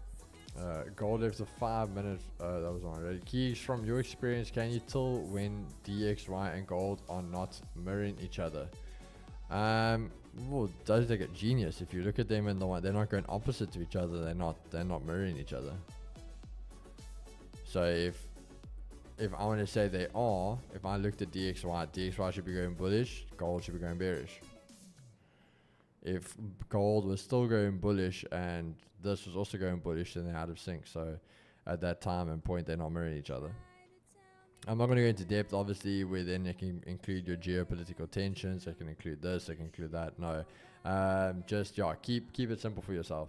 Gold left a 5-minute. That was already. Keys, from your experience, can you tell when DXY and gold are not mirroring each other? Well, does take a genius. If you look at them and they're not going opposite to each other. They're not mirroring each other. So if I want to say they are, if I looked at DXY should be going bullish, gold should be going bearish. If gold was still going bullish and this was also going bullish, then they're out of sync. So at that time and point, they're not mirroring each other. I'm not going to go into depth, obviously, where then they can include your geopolitical tensions. They can include this, they can include that. No, just yeah, keep it simple for yourself.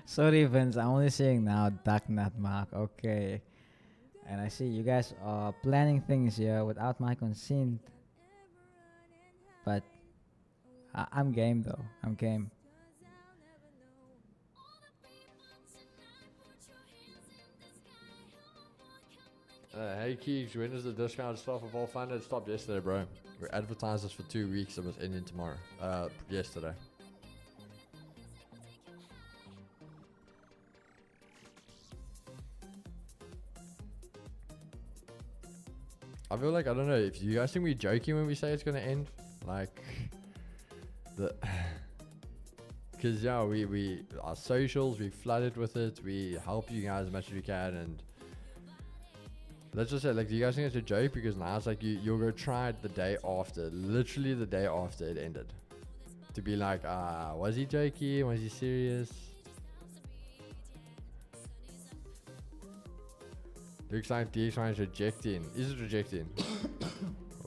Sorry, Vince. I'm only saying now, duck nut mark. Okay. And I see you guys are planning things here without my consent. But I'm game though. I'm game. Hey Keegs, when does the discount stop for Vol Fund? It stopped yesterday, bro. We advertised this for 2 weeks. It was ending tomorrow. Yesterday. I feel like, I don't know, if you guys think we're joking when we say it's gonna end, like, The because yeah, we our socials, we flooded with it. We help you guys as much as we can, and let's just say, like, do you guys think it's a joke? Because now it's like you'll go try it the day after, literally the day after it ended, to be like, was he joking? Was he serious? Looks like DX1 is rejecting. Is it rejecting?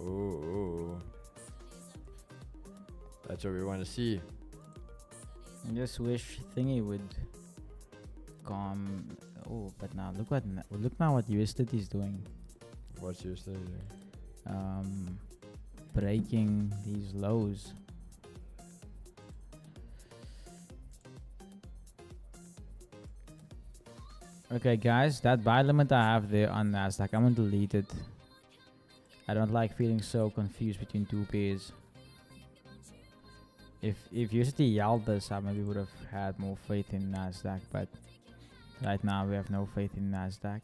Oh, that's what we want to see. I just wish thingy would come. Oh, but now look now what USDT is doing. What's your story? Breaking these lows. Okay, guys, that buy limit I have there on Nasdaq, I'm gonna delete it. I don't like feeling so confused between two pairs. If USDT yelled this, I maybe would have had more faith in Nasdaq, but right now we have no faith in Nasdaq.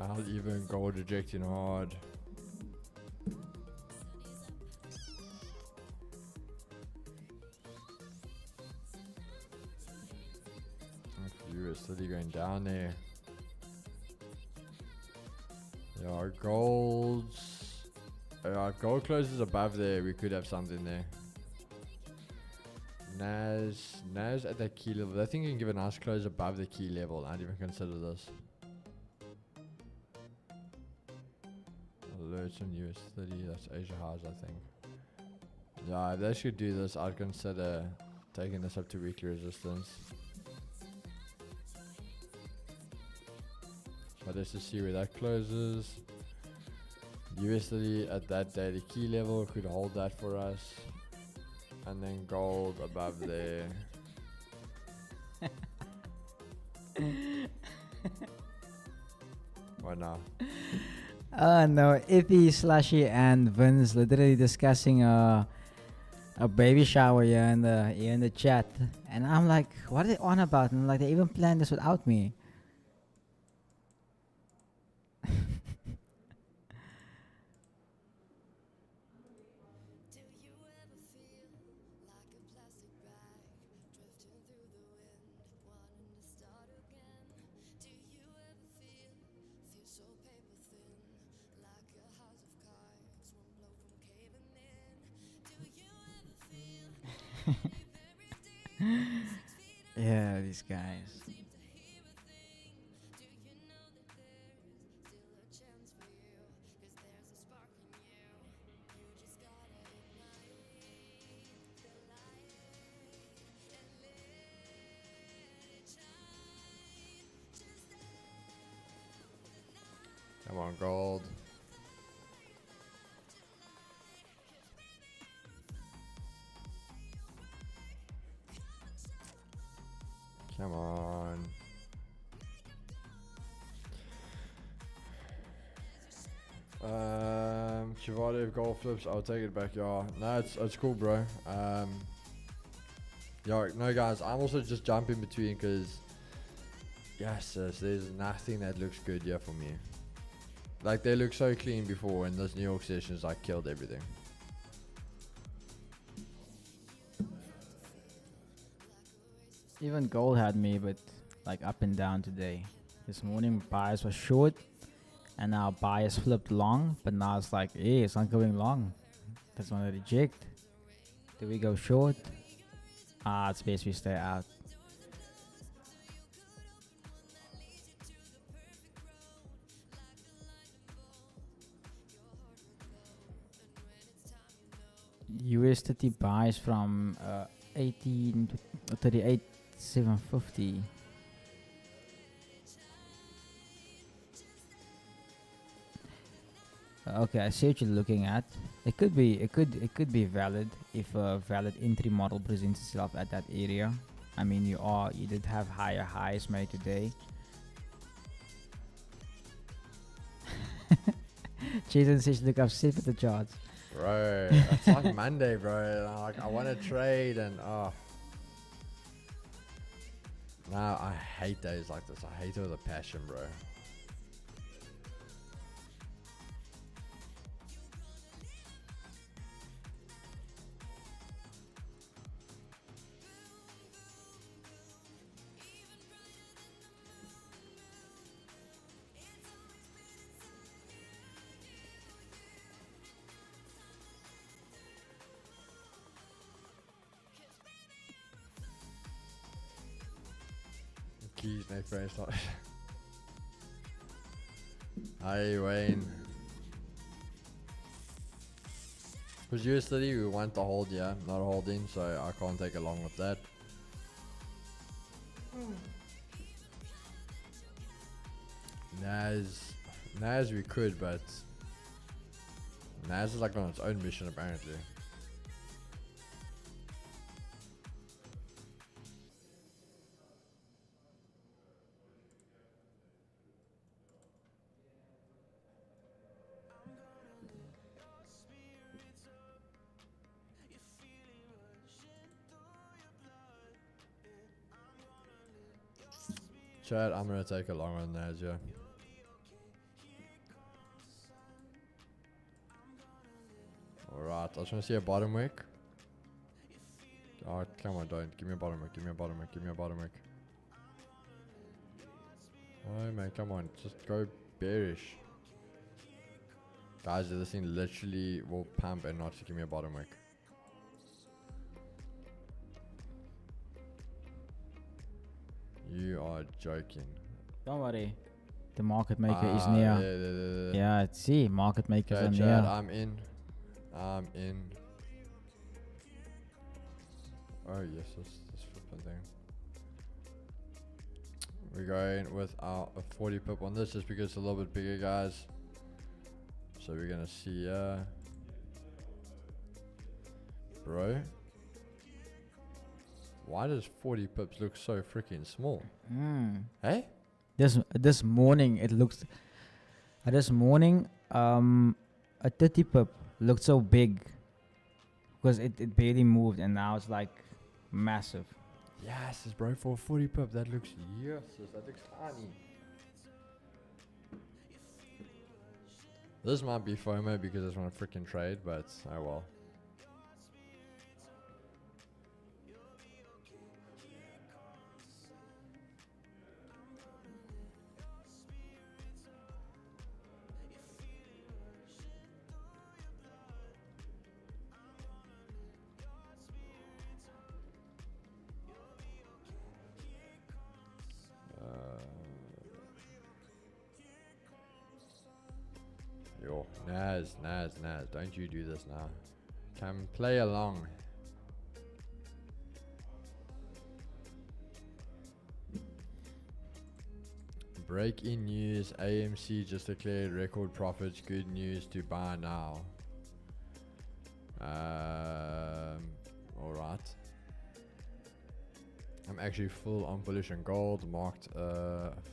I'll even gold rejecting hard. USD going down there. Yeah, our golds. If gold closes above there, we could have something there. Nas at that key level. I think you can give a nice close above the key level. I'd even consider this. Alerts on US30. That's Asia highs, I think. Yeah, if they should do this, I'd consider taking this up to weekly resistance. But let's just see where that closes. USD at that daily key level could hold that for us. And then gold above there. What now? No, Iffy, Slushy, and Vince literally discussing a baby shower here in the chat, and I'm like, what are they on about? And like, they even planned this without me. Yeah, these guys. Come on, gold. Come on. Chivado, if gold flips, I'll take it back, y'all. No, it's cool, bro. Yo, no, guys, I'm also just jumping between because, yes, there's nothing that looks good here for me. Like, they look so clean before, and those New York sessions, like, killed everything. Even gold had me, but like up and down today. This morning bias was short, and now bias flipped long, but now it's like, hey, it's not going long. That's one to reject. Do we go short? It's best we stay out. USDT buys from 18 to 38 750. Okay, I see what you're looking at. It could be valid if a valid entry model presents itself at that area. I mean, you did have higher highs made today. Jason says, "Look, I've saved the charts." Bro, it's like Monday, bro. Like, I want to trade and now I hate days like this. I hate it with a passion, bro. Keys, next brain start. Hi, Wayne. Because USDT, we want to hold, yeah, not holding, so I can't take along with that. Nas we could, but Nas is like on its own mission apparently. Chad, I'm gonna take a long on Nas, yeah. Alright, I just wanna see a bottom wick. Oh, come on, don't. Give me a bottom wick, give me a bottom wick, give me a bottom wick. Oh man, come on, just go bearish. Guys, this thing literally will pump and not give me a bottom wick. You are joking. Don't worry, the market maker is near. Yeah, see, market makers are Chad, near. I'm in. Oh yes, this flipping thing. We're going with a 40 pip on this just because it's a little bit bigger, guys. So we're gonna see, bro. Why does 40 pips look so freaking small? Hey? This morning it looks. This morning, a 30 pip looked so big because it barely moved, and now it's like massive. Yes, bro, for a 40 pip, that looks, yes, that looks tiny. This might be FOMO because I just want to freaking trade, but oh well. Yo, Nas, don't you do this now. Come play along. Breaking news, AMC just declared record profits. Good news to buy now. Alright. I'm actually full on bullish on gold, marked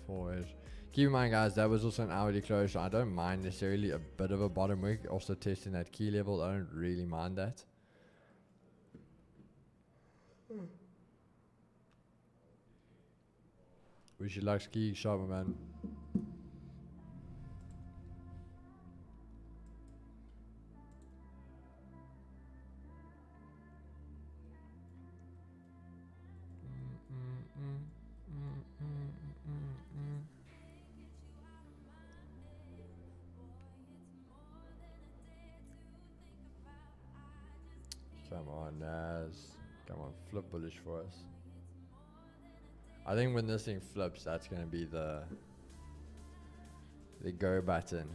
forward. Keep in mind, guys, that was also an hourly close, so I don't mind necessarily a bit of a bottom wick. Also testing that key level, I don't really mind that. We should like ski shop, man. Come on, Nas. Come on, flip bullish for us. I think when this thing flips, that's going to be the go button.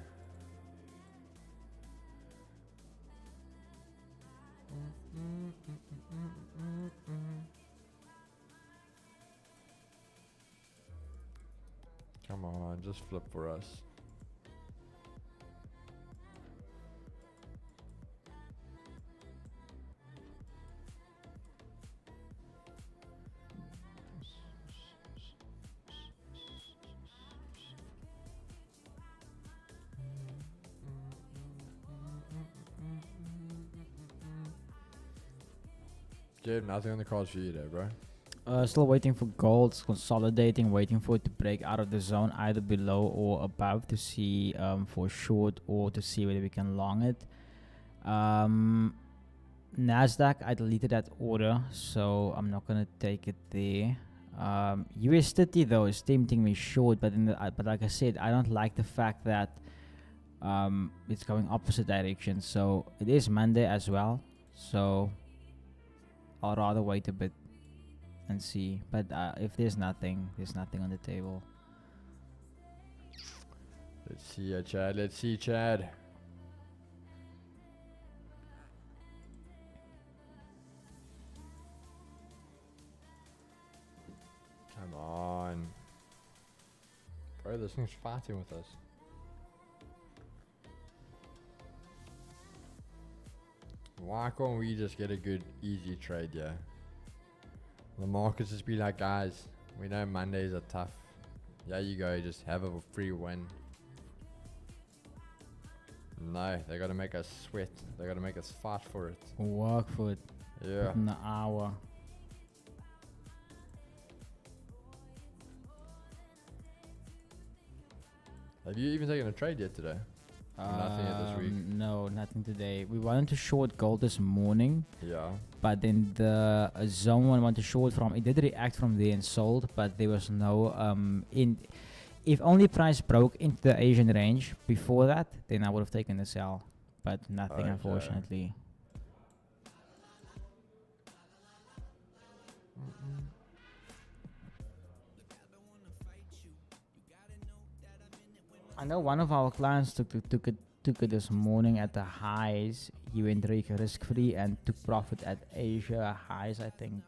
Come on, just flip for us. Jade, nothing on the cards for you there, bro. Still waiting for gold, consolidating, waiting for it to break out of the zone, either below or above, to see for short or to see whether we can long it. Nasdaq, I deleted that order, so I'm not gonna take it there. USD though is tempting me short, but but like I said, I don't like the fact that it's going opposite direction. So it is Monday as well, so I'll rather wait a bit and see. But if there's nothing on the table. Let's see, Chad. Let's see, Chad. Come on. Bro, this thing's fighting with us. Why can't we just get a good, easy trade, yeah? The markets just be like, guys, we know Mondays are tough. There you go, just have a free win. No, they gotta make us sweat. They gotta make us fight for it. Work for it. Yeah. In an hour. Have you even taken a trade yet today? Nothing yet this week? No, nothing today. We wanted to short gold this morning, Yeah. but then the zone one wanted to short from. It did react from there and sold, but there was no if only price broke into the Asian range before that, then I would have taken the sell, but nothing, Okay. unfortunately. I know one of our clients took it this morning at the highs. He went risk free and took profit at Asia highs, I think.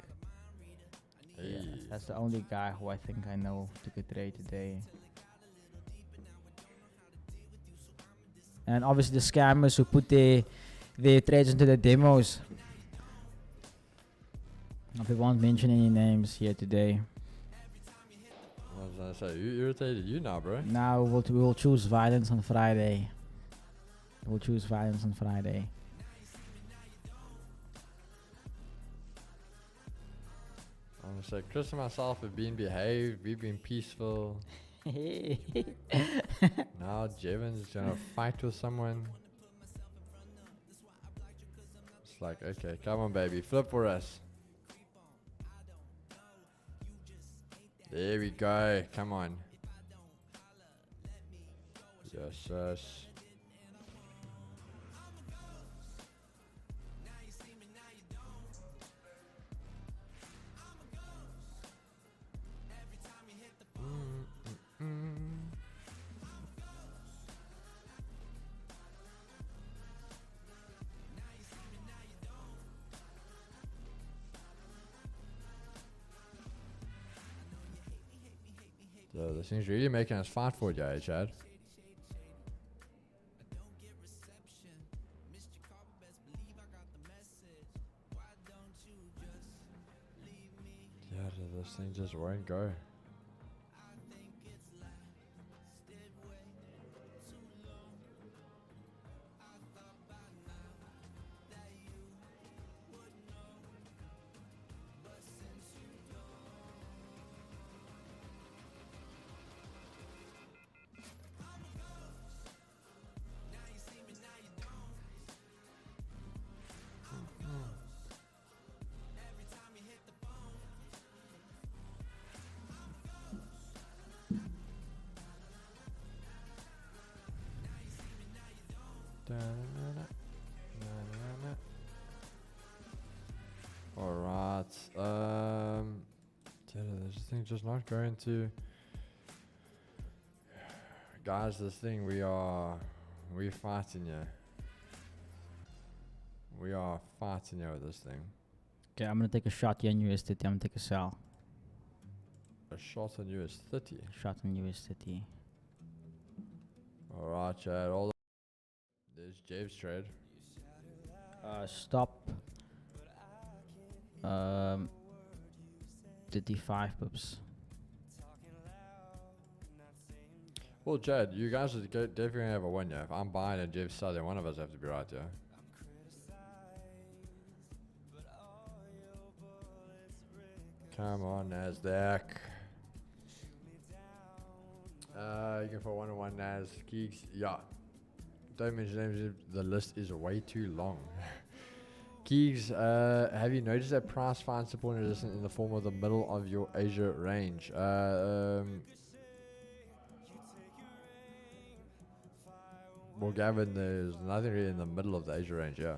Yeah, Hey. that's the only guy who I think I know took a trade today. And obviously the scammers who put their trades into the demos. We won't mention any names here today. I was gonna say, you irritated you now, bro. Now we will choose violence on Friday. We'll choose violence on Friday. I'm gonna say, Chris and myself have been behaved, we've been peaceful. Now Jevon's gonna fight with someone. It's like, okay, come on, baby, flip for us. There we go, come on. Yes, yes. So this thing's really making us fight for it, yeah, Chad. Yeah, this thing just won't go. Alright, this thing just not going to. Guys, this thing we're fighting here. We are fighting here with this thing. Okay, I'm gonna take a shot yen USD. I'm gonna take a sell. A shot on US 30. Shot on USDT. Alright, Chad. Hold on. There's James trade. Stop. 35 pips. Well, Chad, you guys are definitely gonna have a win, yeah. If I'm buying and Jeff's selling, one of us have to be right, yeah. Come on, Nasdaq. You can put 1-on-1 Nas Keeks. Yeah. Don't mention names. The list is way too long. Keeks, have you noticed that price finds support and resistance in the form of the middle of your Asia range? Well, Gavin, there's nothing really in the middle of the Asia range, yeah.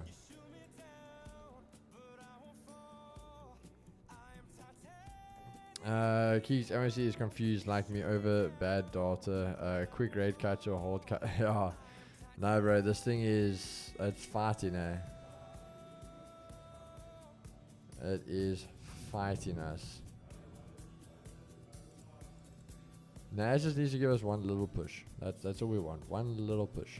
Keeks, MOC is confused like me over bad data. Quick rate cut or hold cut. Yeah. No, bro, this thing is, it's fighting, eh? It is fighting us. Nas just needs to give us one little push. That's all we want. One little push.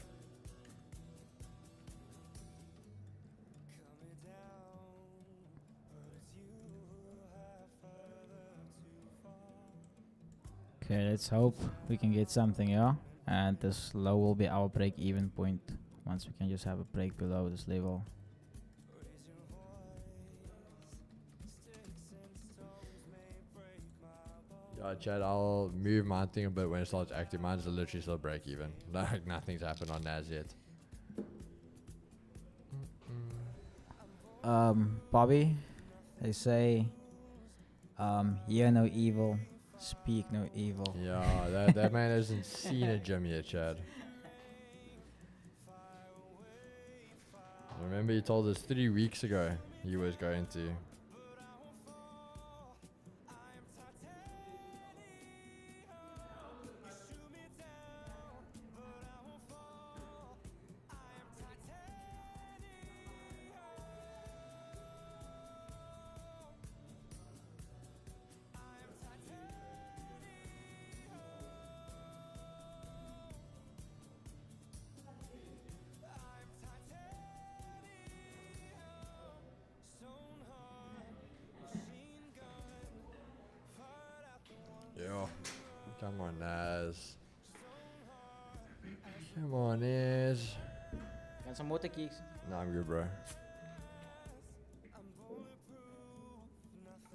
Okay, let's hope we can get something, yeah? And this low will be our break-even point. Once we can just have a break below this level. Yeah, Chad, I'll move my thing a bit when it starts active. Mine's literally still break even. Like nothing's happened on Nas yet. Bobby, they say, hear no evil, speak no evil. Yeah, that man hasn't seen a gym yet, Chad. Remember he told us 3 weeks ago he was going to. Yeah. Come on, Nas. Come on, Nas. Got some water, Keeks? No, I'm good, bro.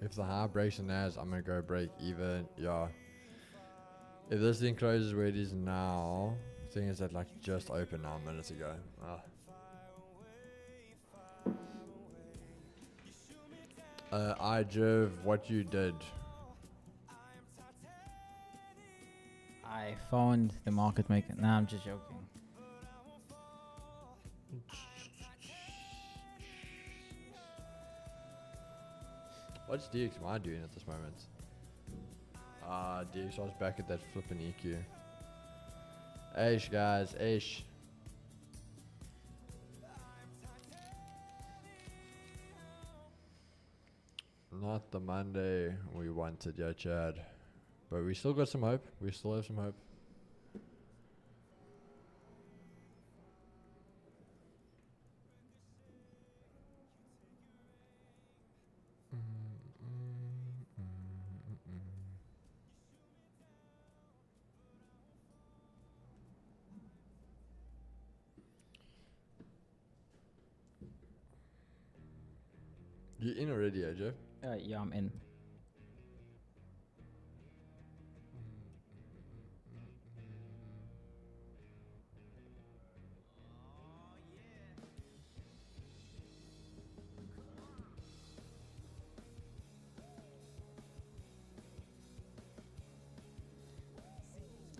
If the high breaks in Nas, I'm gonna go break even. Yeah. If this thing closes where it is now, thing is that like just opened now minutes ago. I drove what you did. I found the market maker. Nah, I'm just joking. What's DXY doing at this moment? DXY's back at that flipping EQ. Aish, guys, Aish. Not the Monday we wanted, yeah, Chad. But we still got some hope. We still have some hope. You in already, Jeff? Yeah, I'm in.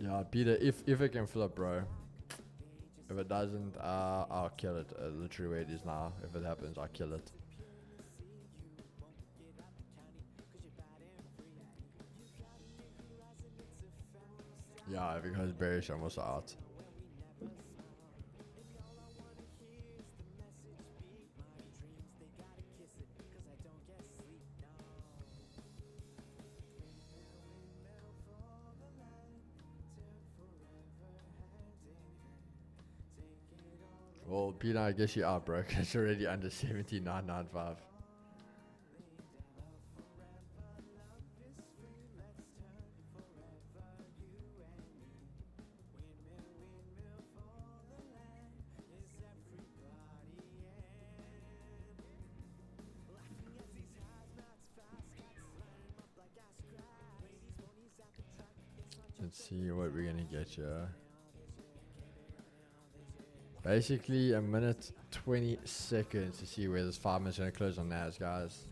Yeah, Peter, if it can flip, bro. If it doesn't, I'll kill it. Literally where it is now. If it happens, I'll kill it. Yeah, because bearish almost out. Well, Pina, I guess you are broke. It's already under 79.95. Let's see what we're gonna get here. Basically, a minute 20 seconds to see where this 5 minutes gonna close on NAS, guys.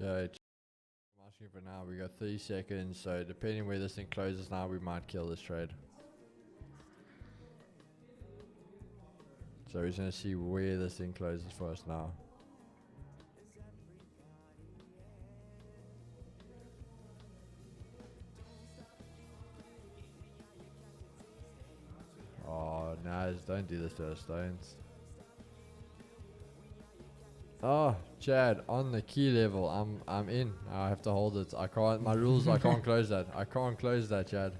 Okay, I'm asking for now. We got 30 seconds, so depending where this thing closes now, we might kill this trade. So we're just gonna see where this thing closes for us now. Oh, Naz, don't do this to us, don't. Oh, Chad, on the key level, I'm in. I have to hold it. I can't. My rules. I can't close that. I can't close that, Chad.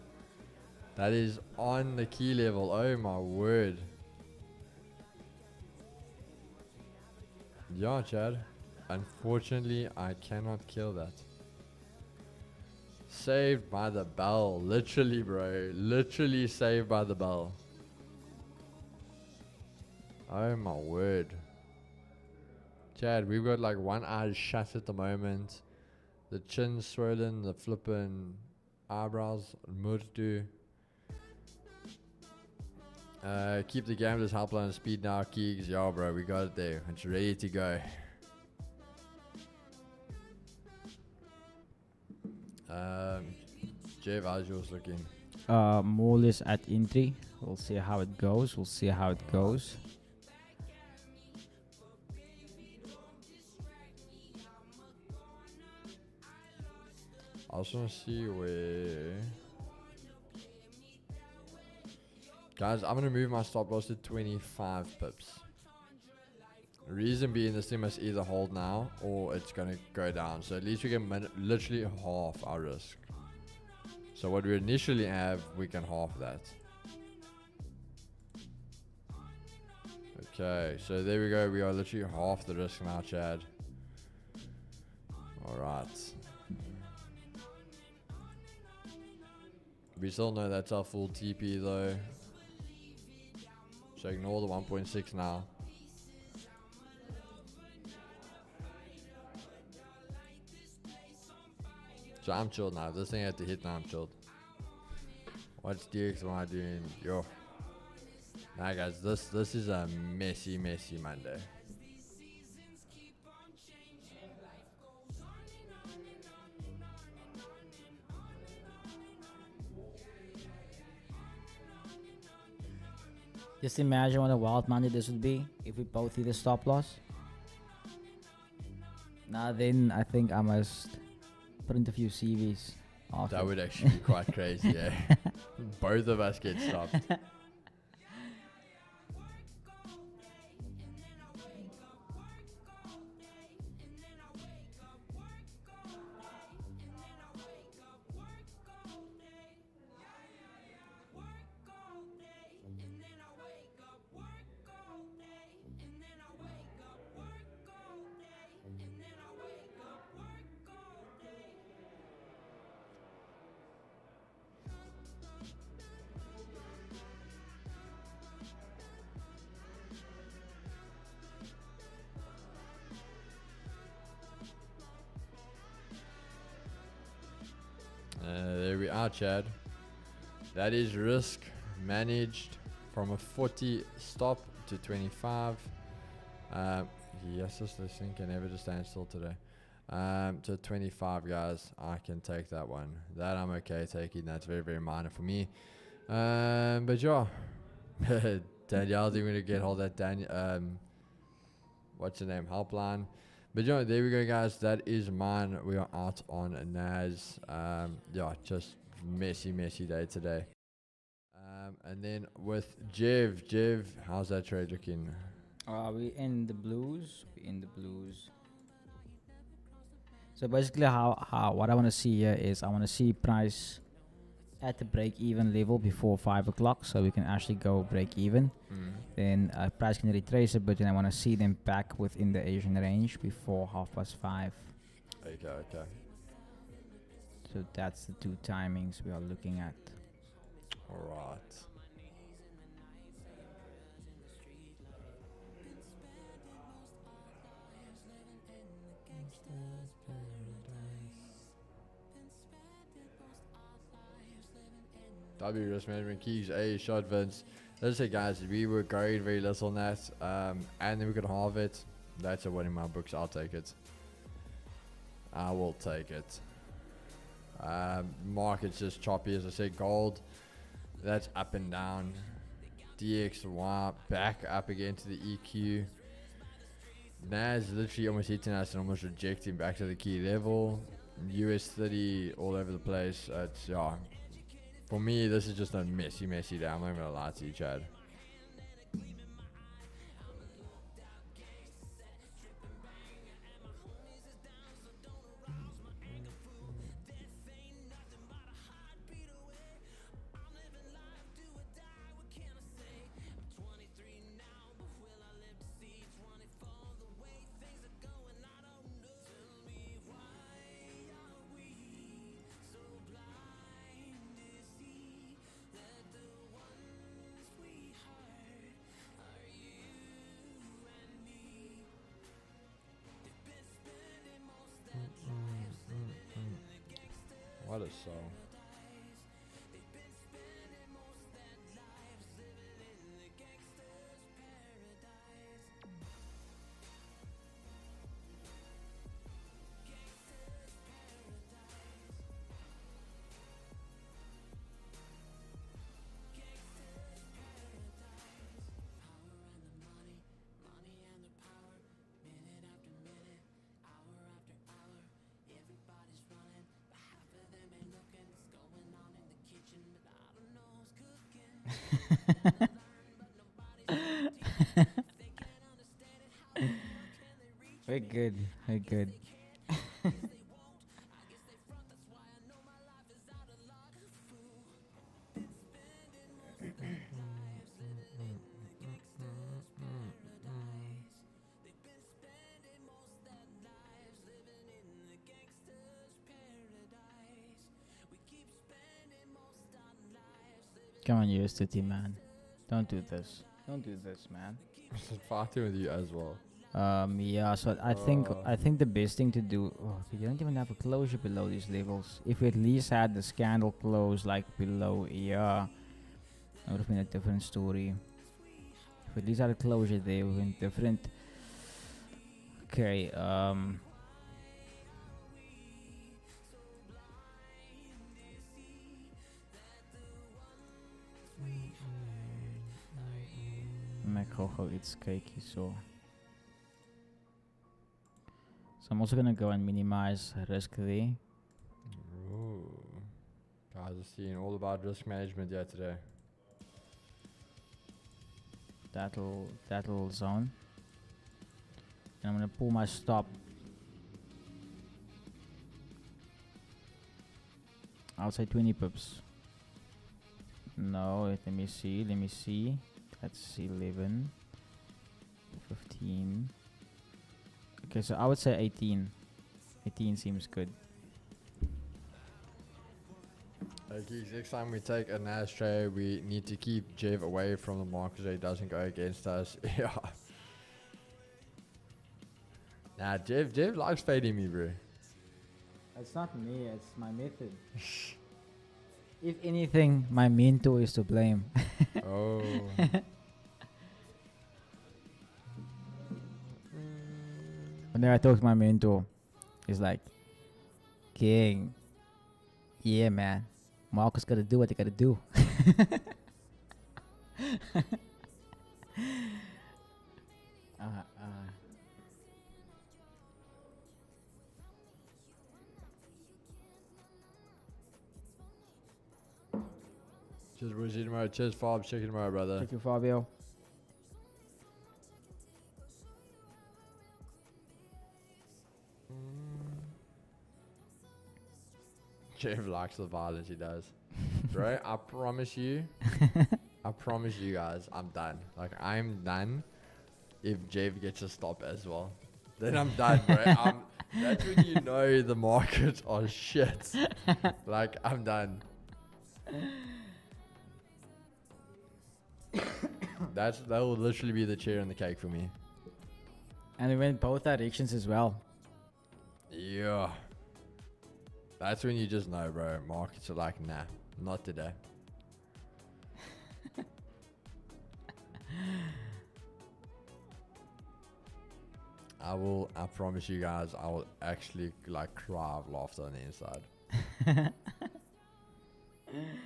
That is on the key level. Oh my word. Yeah, Chad. Unfortunately, I cannot kill that. Saved by the bell. Literally, bro. Literally saved by the bell. Oh my word. Chad, we've got like one eye shut at the moment. The chin swollen, the flippin' eyebrows, murdu. Keep the gamblers helpline on speed now, Keegs. Yo, bro, we got it there. It's ready to go. Jeff, how's yours looking? More or less at entry. We'll see how it goes. I also want to see where... Guys, I'm going to move my stop loss to 25 pips. The reason being this thing must either hold now or it's going to go down. So at least we can literally half our risk. So what we initially have, we can half that. Okay, so there we go. We are literally half the risk now, Chad. Alright. We still know that's our full TP though. So ignore the 1.6 now. So I'm chilled now. This thing had to hit now, I'm chilled. What's DX am I doing? Yo. Nah guys, this is a messy Monday. Just imagine what a wild Monday this would be if we both hit a stop loss. Now then, I think I must print a few CVs. After. That would actually be quite crazy, yeah. Both of us get stopped. There we are, Chad. That is risk managed from a 40 stop to 25. Yes, this thing can never just stand still today. To 25, guys, I can take that one. That I'm okay taking. That's very, very minor for me. But yeah, Danielle's even gonna get hold of that what's the name? Helpline. But yeah, there we go, guys. That is mine. We are out on NAS. Yeah, just messy day today. And then with Jev, how's that trade looking? We in the blues. So basically, how what I want to see here is I want to see price at the break even level before 5 o'clock, so we can actually go break even. Then price can retrace a bit, and I want to see them back within the Asian range before 5:30. Okay. So that's the two timings we are looking at. Alright. W risk management keys, A shot Vince. Let's say, guys, we were going very little on that, and then we could halve it. That's a win in my books. I'll take it. I will take it. Market's just choppy, as I said. Gold, that's up and down. DXY back up again to the EQ. NAS literally almost hitting us and almost rejecting back to the key level. US 30 all over the place. It's yeah. For me, this is just a messy day. I'm not even gonna lie to you, Chad. What a song. Very good. Come on, USDT, man. Don't do this, man. Fighting with you as well. Yeah, so I think the best thing to do. Oh, we don't even have a closure below these levels. If we at least had the scandal close like below here, that would have been a different story. If we at least had a closure there, we went different. Okay, Maak gou iets kijken zo. So I'm also gonna go and minimize risk there. Ooh. Guys are seeing all about risk management here today. That'll zone. And I'm gonna pull my stop. I'll say 20 pips. No, let me see. That's 11, 15. Okay, so I would say 18. 18 seems good. Okay, next time we take a NAS trade, we need to keep Jev away from the market so he doesn't go against us. Yeah. Nah, Jev likes fading me, bro. It's not me, it's my method. If anything, my mentor is to blame. Oh. And then I talked to my mentor. He's like, King, yeah, man. Marcus gotta do what he gotta do. Cheers, bro. See you tomorrow. Cheers, Fob. Check you tomorrow, brother. Thank you, Fabio. Jeff likes the violence, he does. Bro, I promise you, guys, I'm done. Like, I'm done if Jeff gets a stop as well. Then I'm done, bro. That's when you know the markets are shit. Like, I'm done. That will literally be the cherry on the cake for me. And we went both directions as well. Yeah. That's when you just know, bro. Markets are like, nah, not today. I promise you guys, I will actually like cry of laughter on the inside.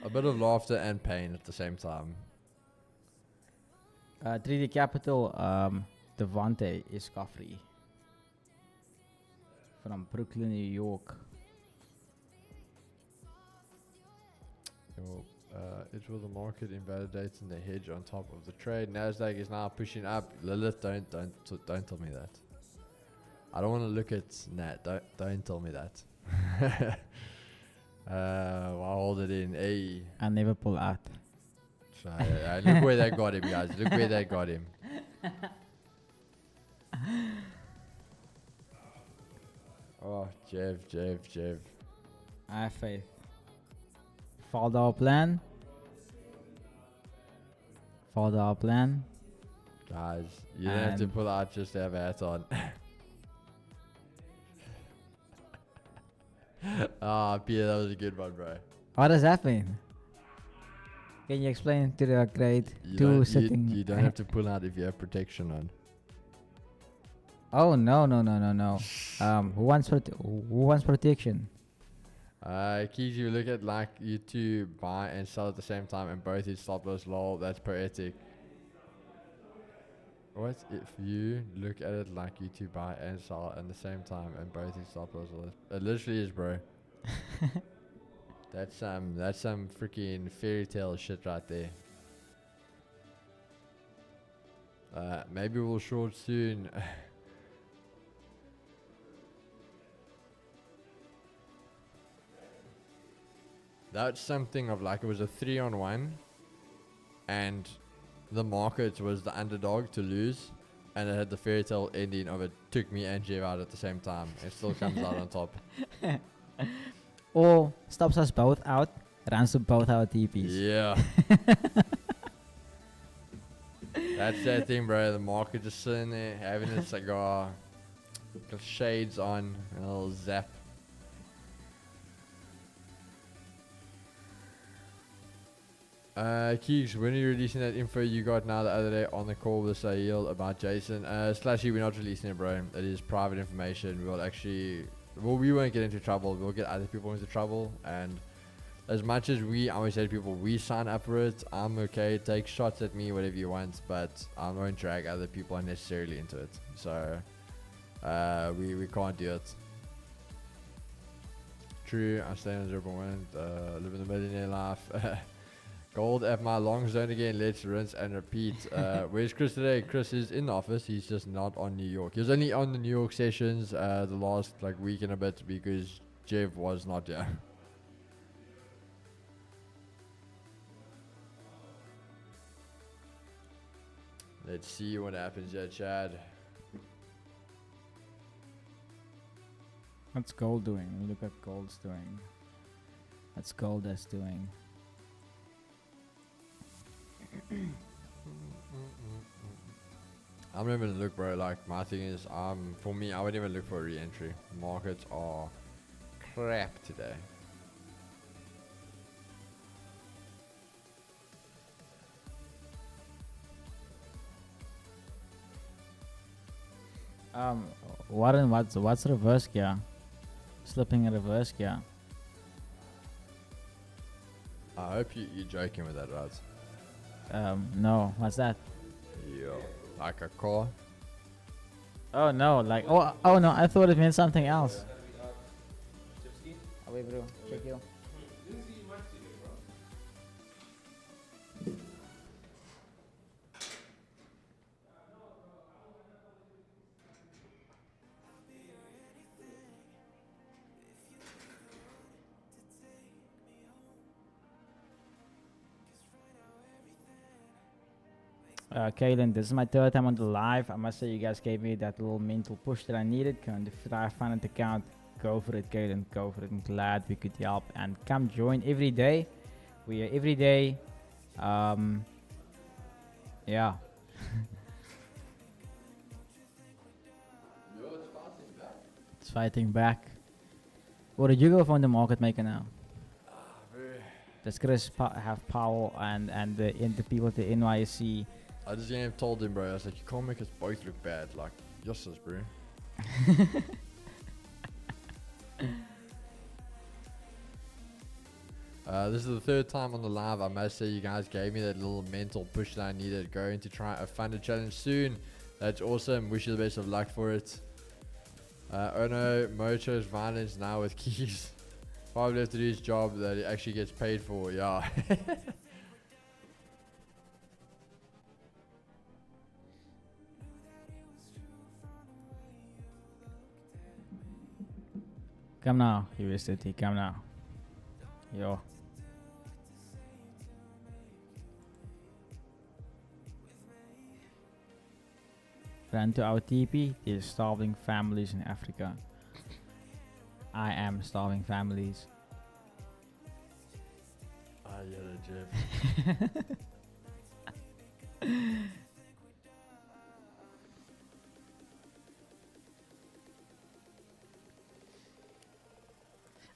A bit of laughter and pain at the same time. 3D Capital, Devante is Caffrey. From Brooklyn, New York. It will the market invalidating the hedge on top of the trade. Nasdaq is now pushing up. Lilith, don't tell me that. I don't want to look at Nat. Don't tell me that. I'll hold it in. Hey. I never pull out. So, look where they got him, guys. Look where they got him. Oh, Jeff. I have faith. Followed our plan. Guys, you don't have to pull out just to have a hat on. Peter, that was a good one, bro. What does that mean? Can you explain to the grade two setting? You don't have to pull out if you have protection on. Oh no. Who wants protection? Keys, you look at like you two buy and sell at the same time and both hit stop loss. Lol, that's poetic. What if you look at it like you two buy and sell at the same time and both hit stop loss? It literally is, bro. That's some freaking fairy tale shit right there. Maybe we'll short soon. That's something of like, it was a 3-on-1 and the market was the underdog to lose, and it had the fairy tale ending of it took me and Jeff out at the same time. It still comes out on top. Or stops us both out, runs to both our TPs. Yeah. That's that thing, bro. The market just sitting there having a cigar, got shades on, a little zap. Keeks, when are you releasing that info you got now the other day on the call with Sahil about Jason? Slashy, we're not releasing it, bro. It is private information. We won't get into trouble. We'll get other people into trouble. And as much as I always say to people, we sign up for it. I'm okay. Take shots at me, whatever you want. But I won't drag other people unnecessarily into it. So, we can't do it. True, I stay on 0.1. Living the millionaire life. Gold at my long zone again. Let's rinse and repeat. Where's Chris today? Chris is in the office. He's just not on New York. He was only on the New York sessions the last week and a bit because Jeff was not there. Let's see what happens here, Chad. What's gold doing? Let me look at gold's doing. What's gold that's doing? I'm not even look, bro. My thing is, for me, I wouldn't even look for a re-entry. Markets are crap today. Warren, what's reverse gear? Slipping in reverse gear. I hope you're joking with that, right? No, what's that? Yeah. Like a car. Oh no, like oh no, I thought it meant something else. Oh wait, bro, check you. Kaylin, this is my third time on the live. I must say you guys gave me that little mental push that I needed. Can I find an account? Go for it, Kaylin. Go for it. I'm glad we could help and come join every day. We are every day. Yeah. It's fighting back. What did you go for on the market maker now? Does Chris have Powell and the people at the NYC? I just told him, bro. I was like, you can't make us both look bad. Like, justice, bro. This is the third time on the live. I must say, you guys gave me that little mental push that I needed. Going to try a funded challenge soon. That's awesome. Wish you the best of luck for it. Oh no, Mo chose violence now with keys. Probably have to do his job that he actually gets paid for. Yeah. Come now, USDT. Come now. Yo. Run to our TP. There's starving families in Africa. I am starving families. Ah, yeah, Jeff.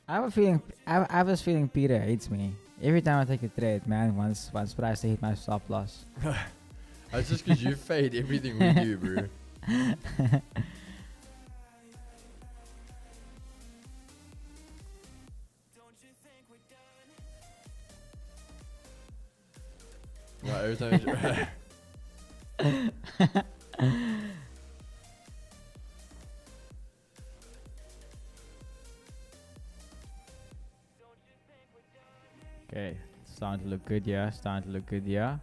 I have a feeling. I have this feeling Peter hates me every time I take a trade. Man, once price to hit my stop loss. That's just because you fade everything we do, bro. Well, every time Okay, starting to look good, yeah. Starting to look good, yeah.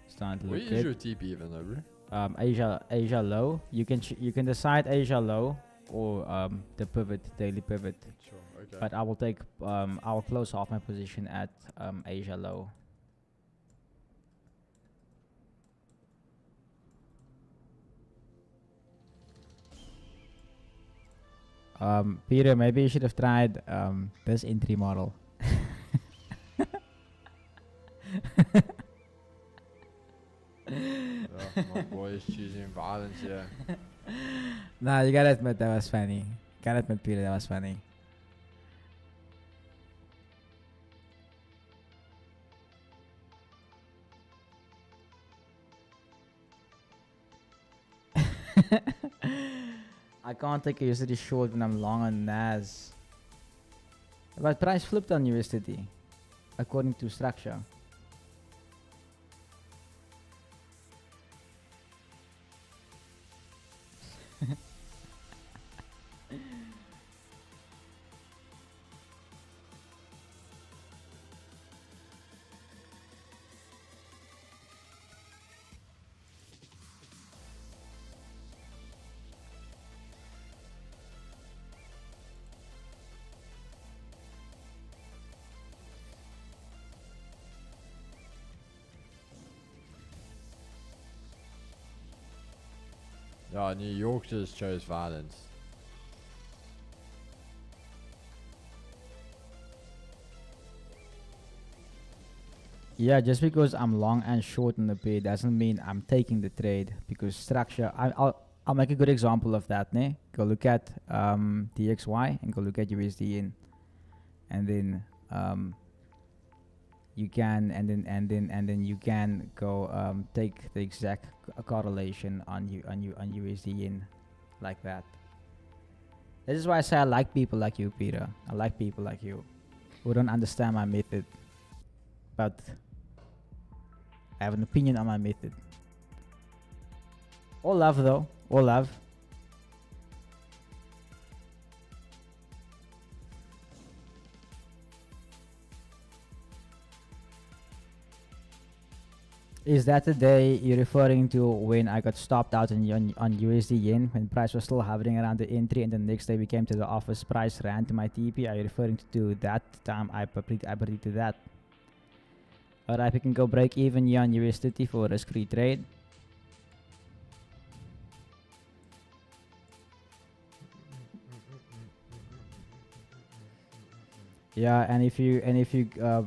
Starting to Where look is good. your TP even though, bro? Asia low. You can decide Asia low or the pivot, daily pivot. Sure, okay. But I will close off my position at Asia low. Peter, maybe you should have tried this entry model. Oh, my boy is choosing violence, yeah. Nah, you gotta admit that was funny. Gotta admit, Peter, that was funny. I can't take a USDT short when I'm long on NAS. But price flipped on USDT, according to structure. Yeah, New York just chose violence. Yeah, just because I'm long and short in the pair doesn't mean I'm taking the trade, because structure. I'll make a good example of that. Ne? Go look at DXY and go look at USD and then you can and then you can go take the exact correlation on USD like that. This is why I say I like people like you, Peter. I like people like you who don't understand my method, but I have an opinion on my method. All love though, all love. Is that the day you're referring to when I got stopped out on USD yen when price was still hovering around the entry and the next day we came to the office, price ran to my TP? Are you referring to that time I predicted that? Alright, we can go break even here on USD for a risk-free trade. Yeah, and if you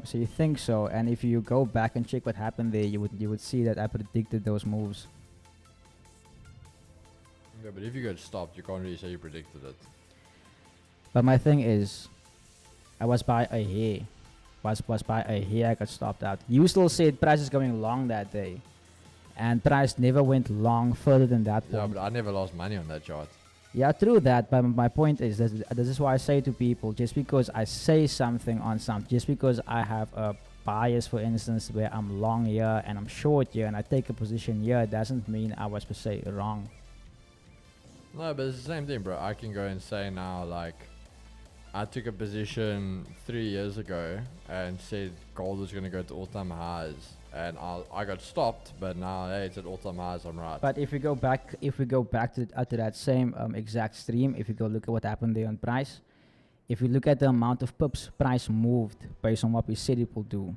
so you think so, and if you go back and check what happened there, you would see that I predicted those moves. Yeah, but if you got stopped, you can't really say you predicted it. But my thing is, I was by a hair. Was by a hair I got stopped out. You still said price is going long that day, and price never went long further than that point. Yeah, but I never lost money on that chart. Yeah, true that, but my point is that this is why I say to people, just because I say something on something, just because I have a bias, for instance, where I'm long here and I'm short here and I take a position here, doesn't mean I was per se wrong. No, but it's the same thing, bro. I can go and say now, like, I took a position 3 years ago and said gold was going to go to all-time highs, and I got stopped, but now, hey, it's at all-time highs, I'm right. But if we go back to that same exact stream, if you go look at what happened there on price, if you look at the amount of pips price moved based on what we said it will do,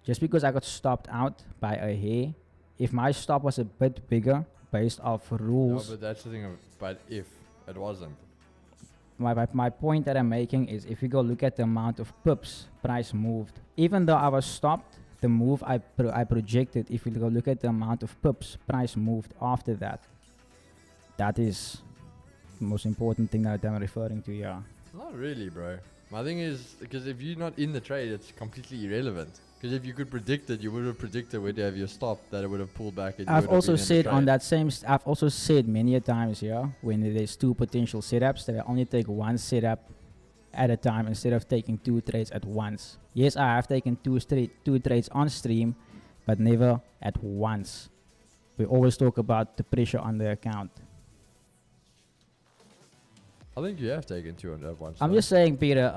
just because I got stopped out by a hair, if my stop was a bit bigger based off rules. No, but that's the thing. But if it wasn't. My point that I'm making is if you go look at the amount of pips price moved, even though I was stopped, the move I projected, if you go look at the amount of pips price moved after that, that is the most important thing that I'm referring to, yeah. Not really, bro. My thing is, because if you're not in the trade, it's completely irrelevant. Because if you could predict it, you would have predicted where to have your stop, that it would have pulled back. And I've also said on that same, I've also said many a times, yeah, when there's two potential setups, that I only take one setup at a time instead of taking two trades at once. Yes, I have taken two trades on stream, but never at once. We always talk about the pressure on the account. I think you have taken two on that one. I'm just saying, Peter,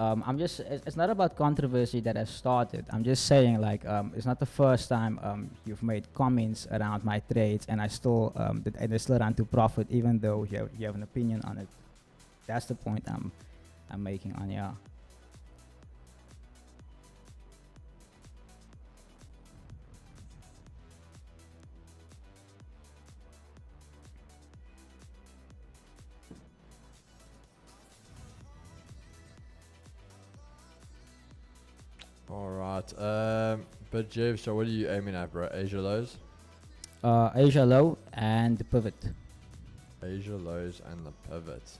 it's not about controversy that has started. I'm just saying, like, it's not the first time you've made comments around my trades, and I still and they still run to profit, even though you have an opinion on it. That's the point I'm making on, yeah. Alright, but Jeff, so what are you aiming at, bro? Asia lows? Asia low and the pivot. Asia lows and the pivot.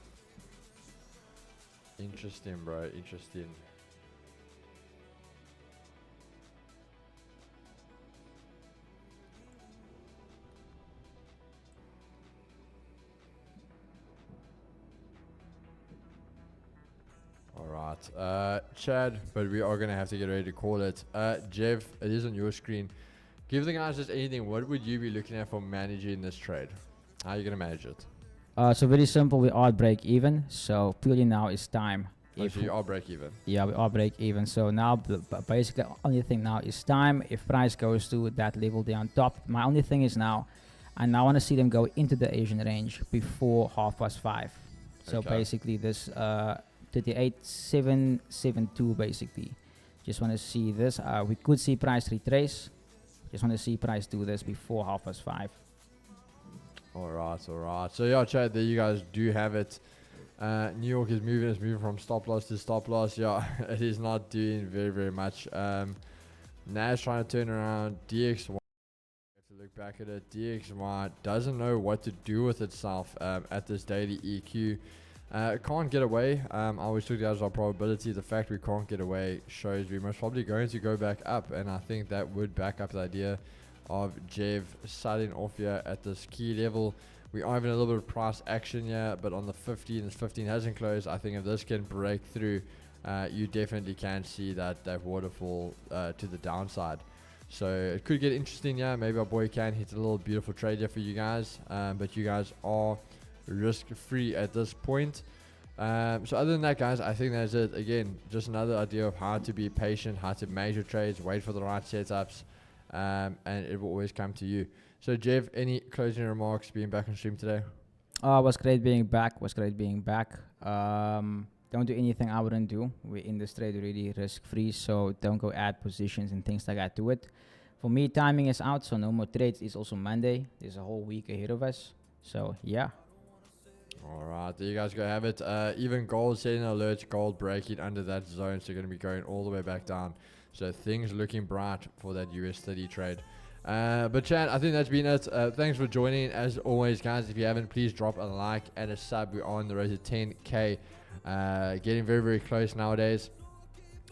Interesting, bro, interesting. Alright, Chad, but we are going to have to get ready to call it. Jeff, it is on your screen. Give the guys just anything. What would you be looking at for managing this trade? How are you going to manage it? So very simple, we are break even, so purely now is time. Oh, so you are break even? Yeah, we are break even, so now basically only thing now is time. If price goes to that level there on top, my only thing is now, I now want to see them go into the Asian range before 5:30. So Okay. basically this 38,772 basically. Just want to see this. We could see price retrace. Just want to see price do this before 5:30. Alright, alright. So yeah, Chad, there you guys do have it. New York is moving. It's moving from stop loss to stop loss. Yeah, it is not doing very, very much. Nas trying to turn around. DXY, have to look back at it. DXY doesn't know what to do with itself at this daily EQ. Can't get away. I always took that as our probability. The fact we can't get away shows we most probably going to go back up, and I think that would back up the idea of Jev starting off here at this key level. We are having a little bit of price action here, but on the 15, this 15 hasn't closed. I think if this can break through, you definitely can see that waterfall to the downside. So it could get interesting. Yeah, maybe our boy can hit a little beautiful trade here for you guys, but you guys are risk free at this point. So other than that, guys, I think that's it. Again, just another idea of how to be patient, how to measure trades, wait for the right setups, and it will always come to you. So Jeff, any closing remarks being back on stream today? Was great being back. Don't do anything I wouldn't do. We're in this trade really risk-free, so don't go add positions and things like that to it. For me, timing is out, so no more trades. It's also Monday. There's a whole week ahead of us. So, yeah. All right, there you guys go, have it. Even gold setting alerts, gold breaking under that zone, so you're going to be going all the way back down. So things looking bright for that US30 trade. But Chad, I think that's been it. Thanks for joining. As always, guys, if you haven't, please drop a like and a sub. We're on the road to 10K. Getting very, very close nowadays.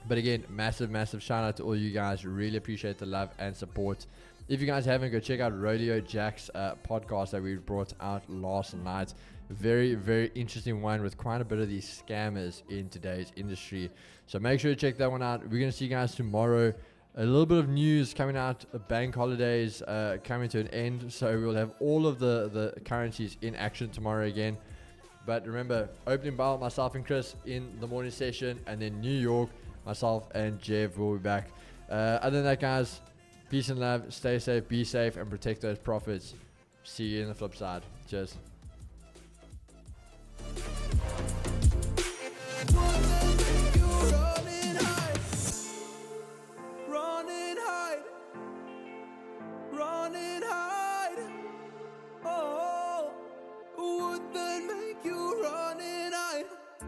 But again, massive shout out to all you guys. Really appreciate the love and support. If you guys haven't, go check out Rodeo Jack's podcast that we brought out last night. Very, very interesting one with quite a bit of these scammers in today's industry. So make sure to check that one out. We're going to see you guys tomorrow. A little bit of news coming out. Bank holidays coming to an end. So we'll have all of the currencies in action tomorrow again. But remember, opening bell, myself and Chris in the morning session. And then New York, myself and Jeff will be back. Other than that, guys, peace and love. Stay safe, be safe, and protect those profits. See you in the flip side. Cheers.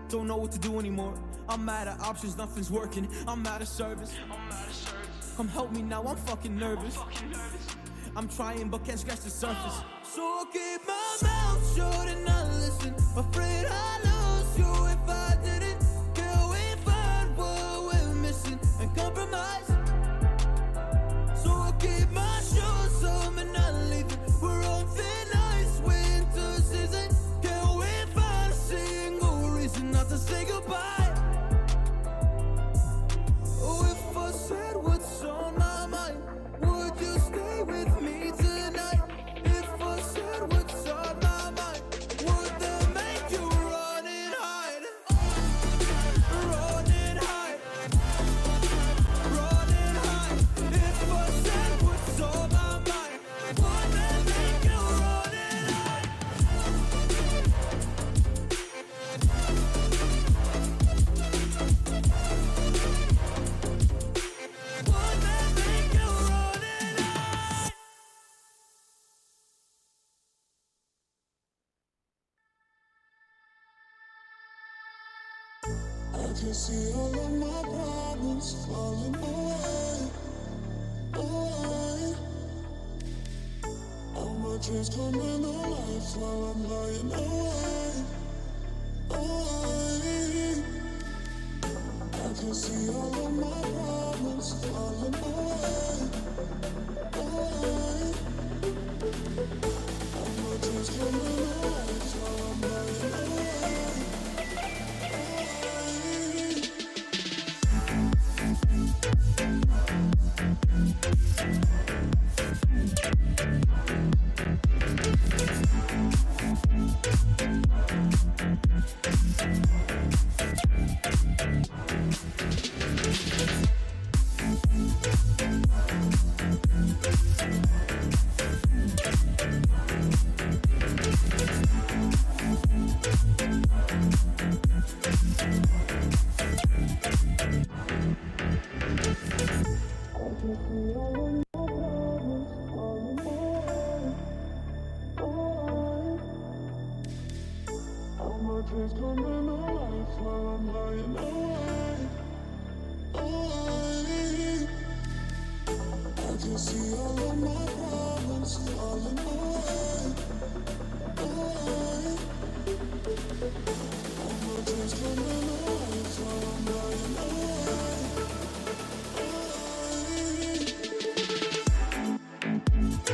Don't know what to do anymore. I'm mad at options, nothing's working. I'm mad at service. Come help me now, I'm fucking nervous. I'm trying but can't scratch the surface. So I keep my mouth shut and not listen. Afraid I lose you if I didn't. Can we find what we're missing and compromise? So I keep my shoes on and not leaving. We're on thin ice, winter season. Can we find a single reason not to say goodbye? Oh, if I said what's on my mind, would you stay with me tonight? If I said what's on my mind, would that make you run and hide? Run and hide. Run and hide. If I said what's on my mind, would that make you run and hide? Would that make you run and hide? I can see all of my problems falling away, away. All my dreams coming alive while I'm lying away, away. I can see all of my problems falling away, away. All my dreams coming alive while I'm lying away. All my dreams coming alive while I'm lying away, away. I can see all of my problems falling away, away. All my dreams coming alive while I'm lying away, away.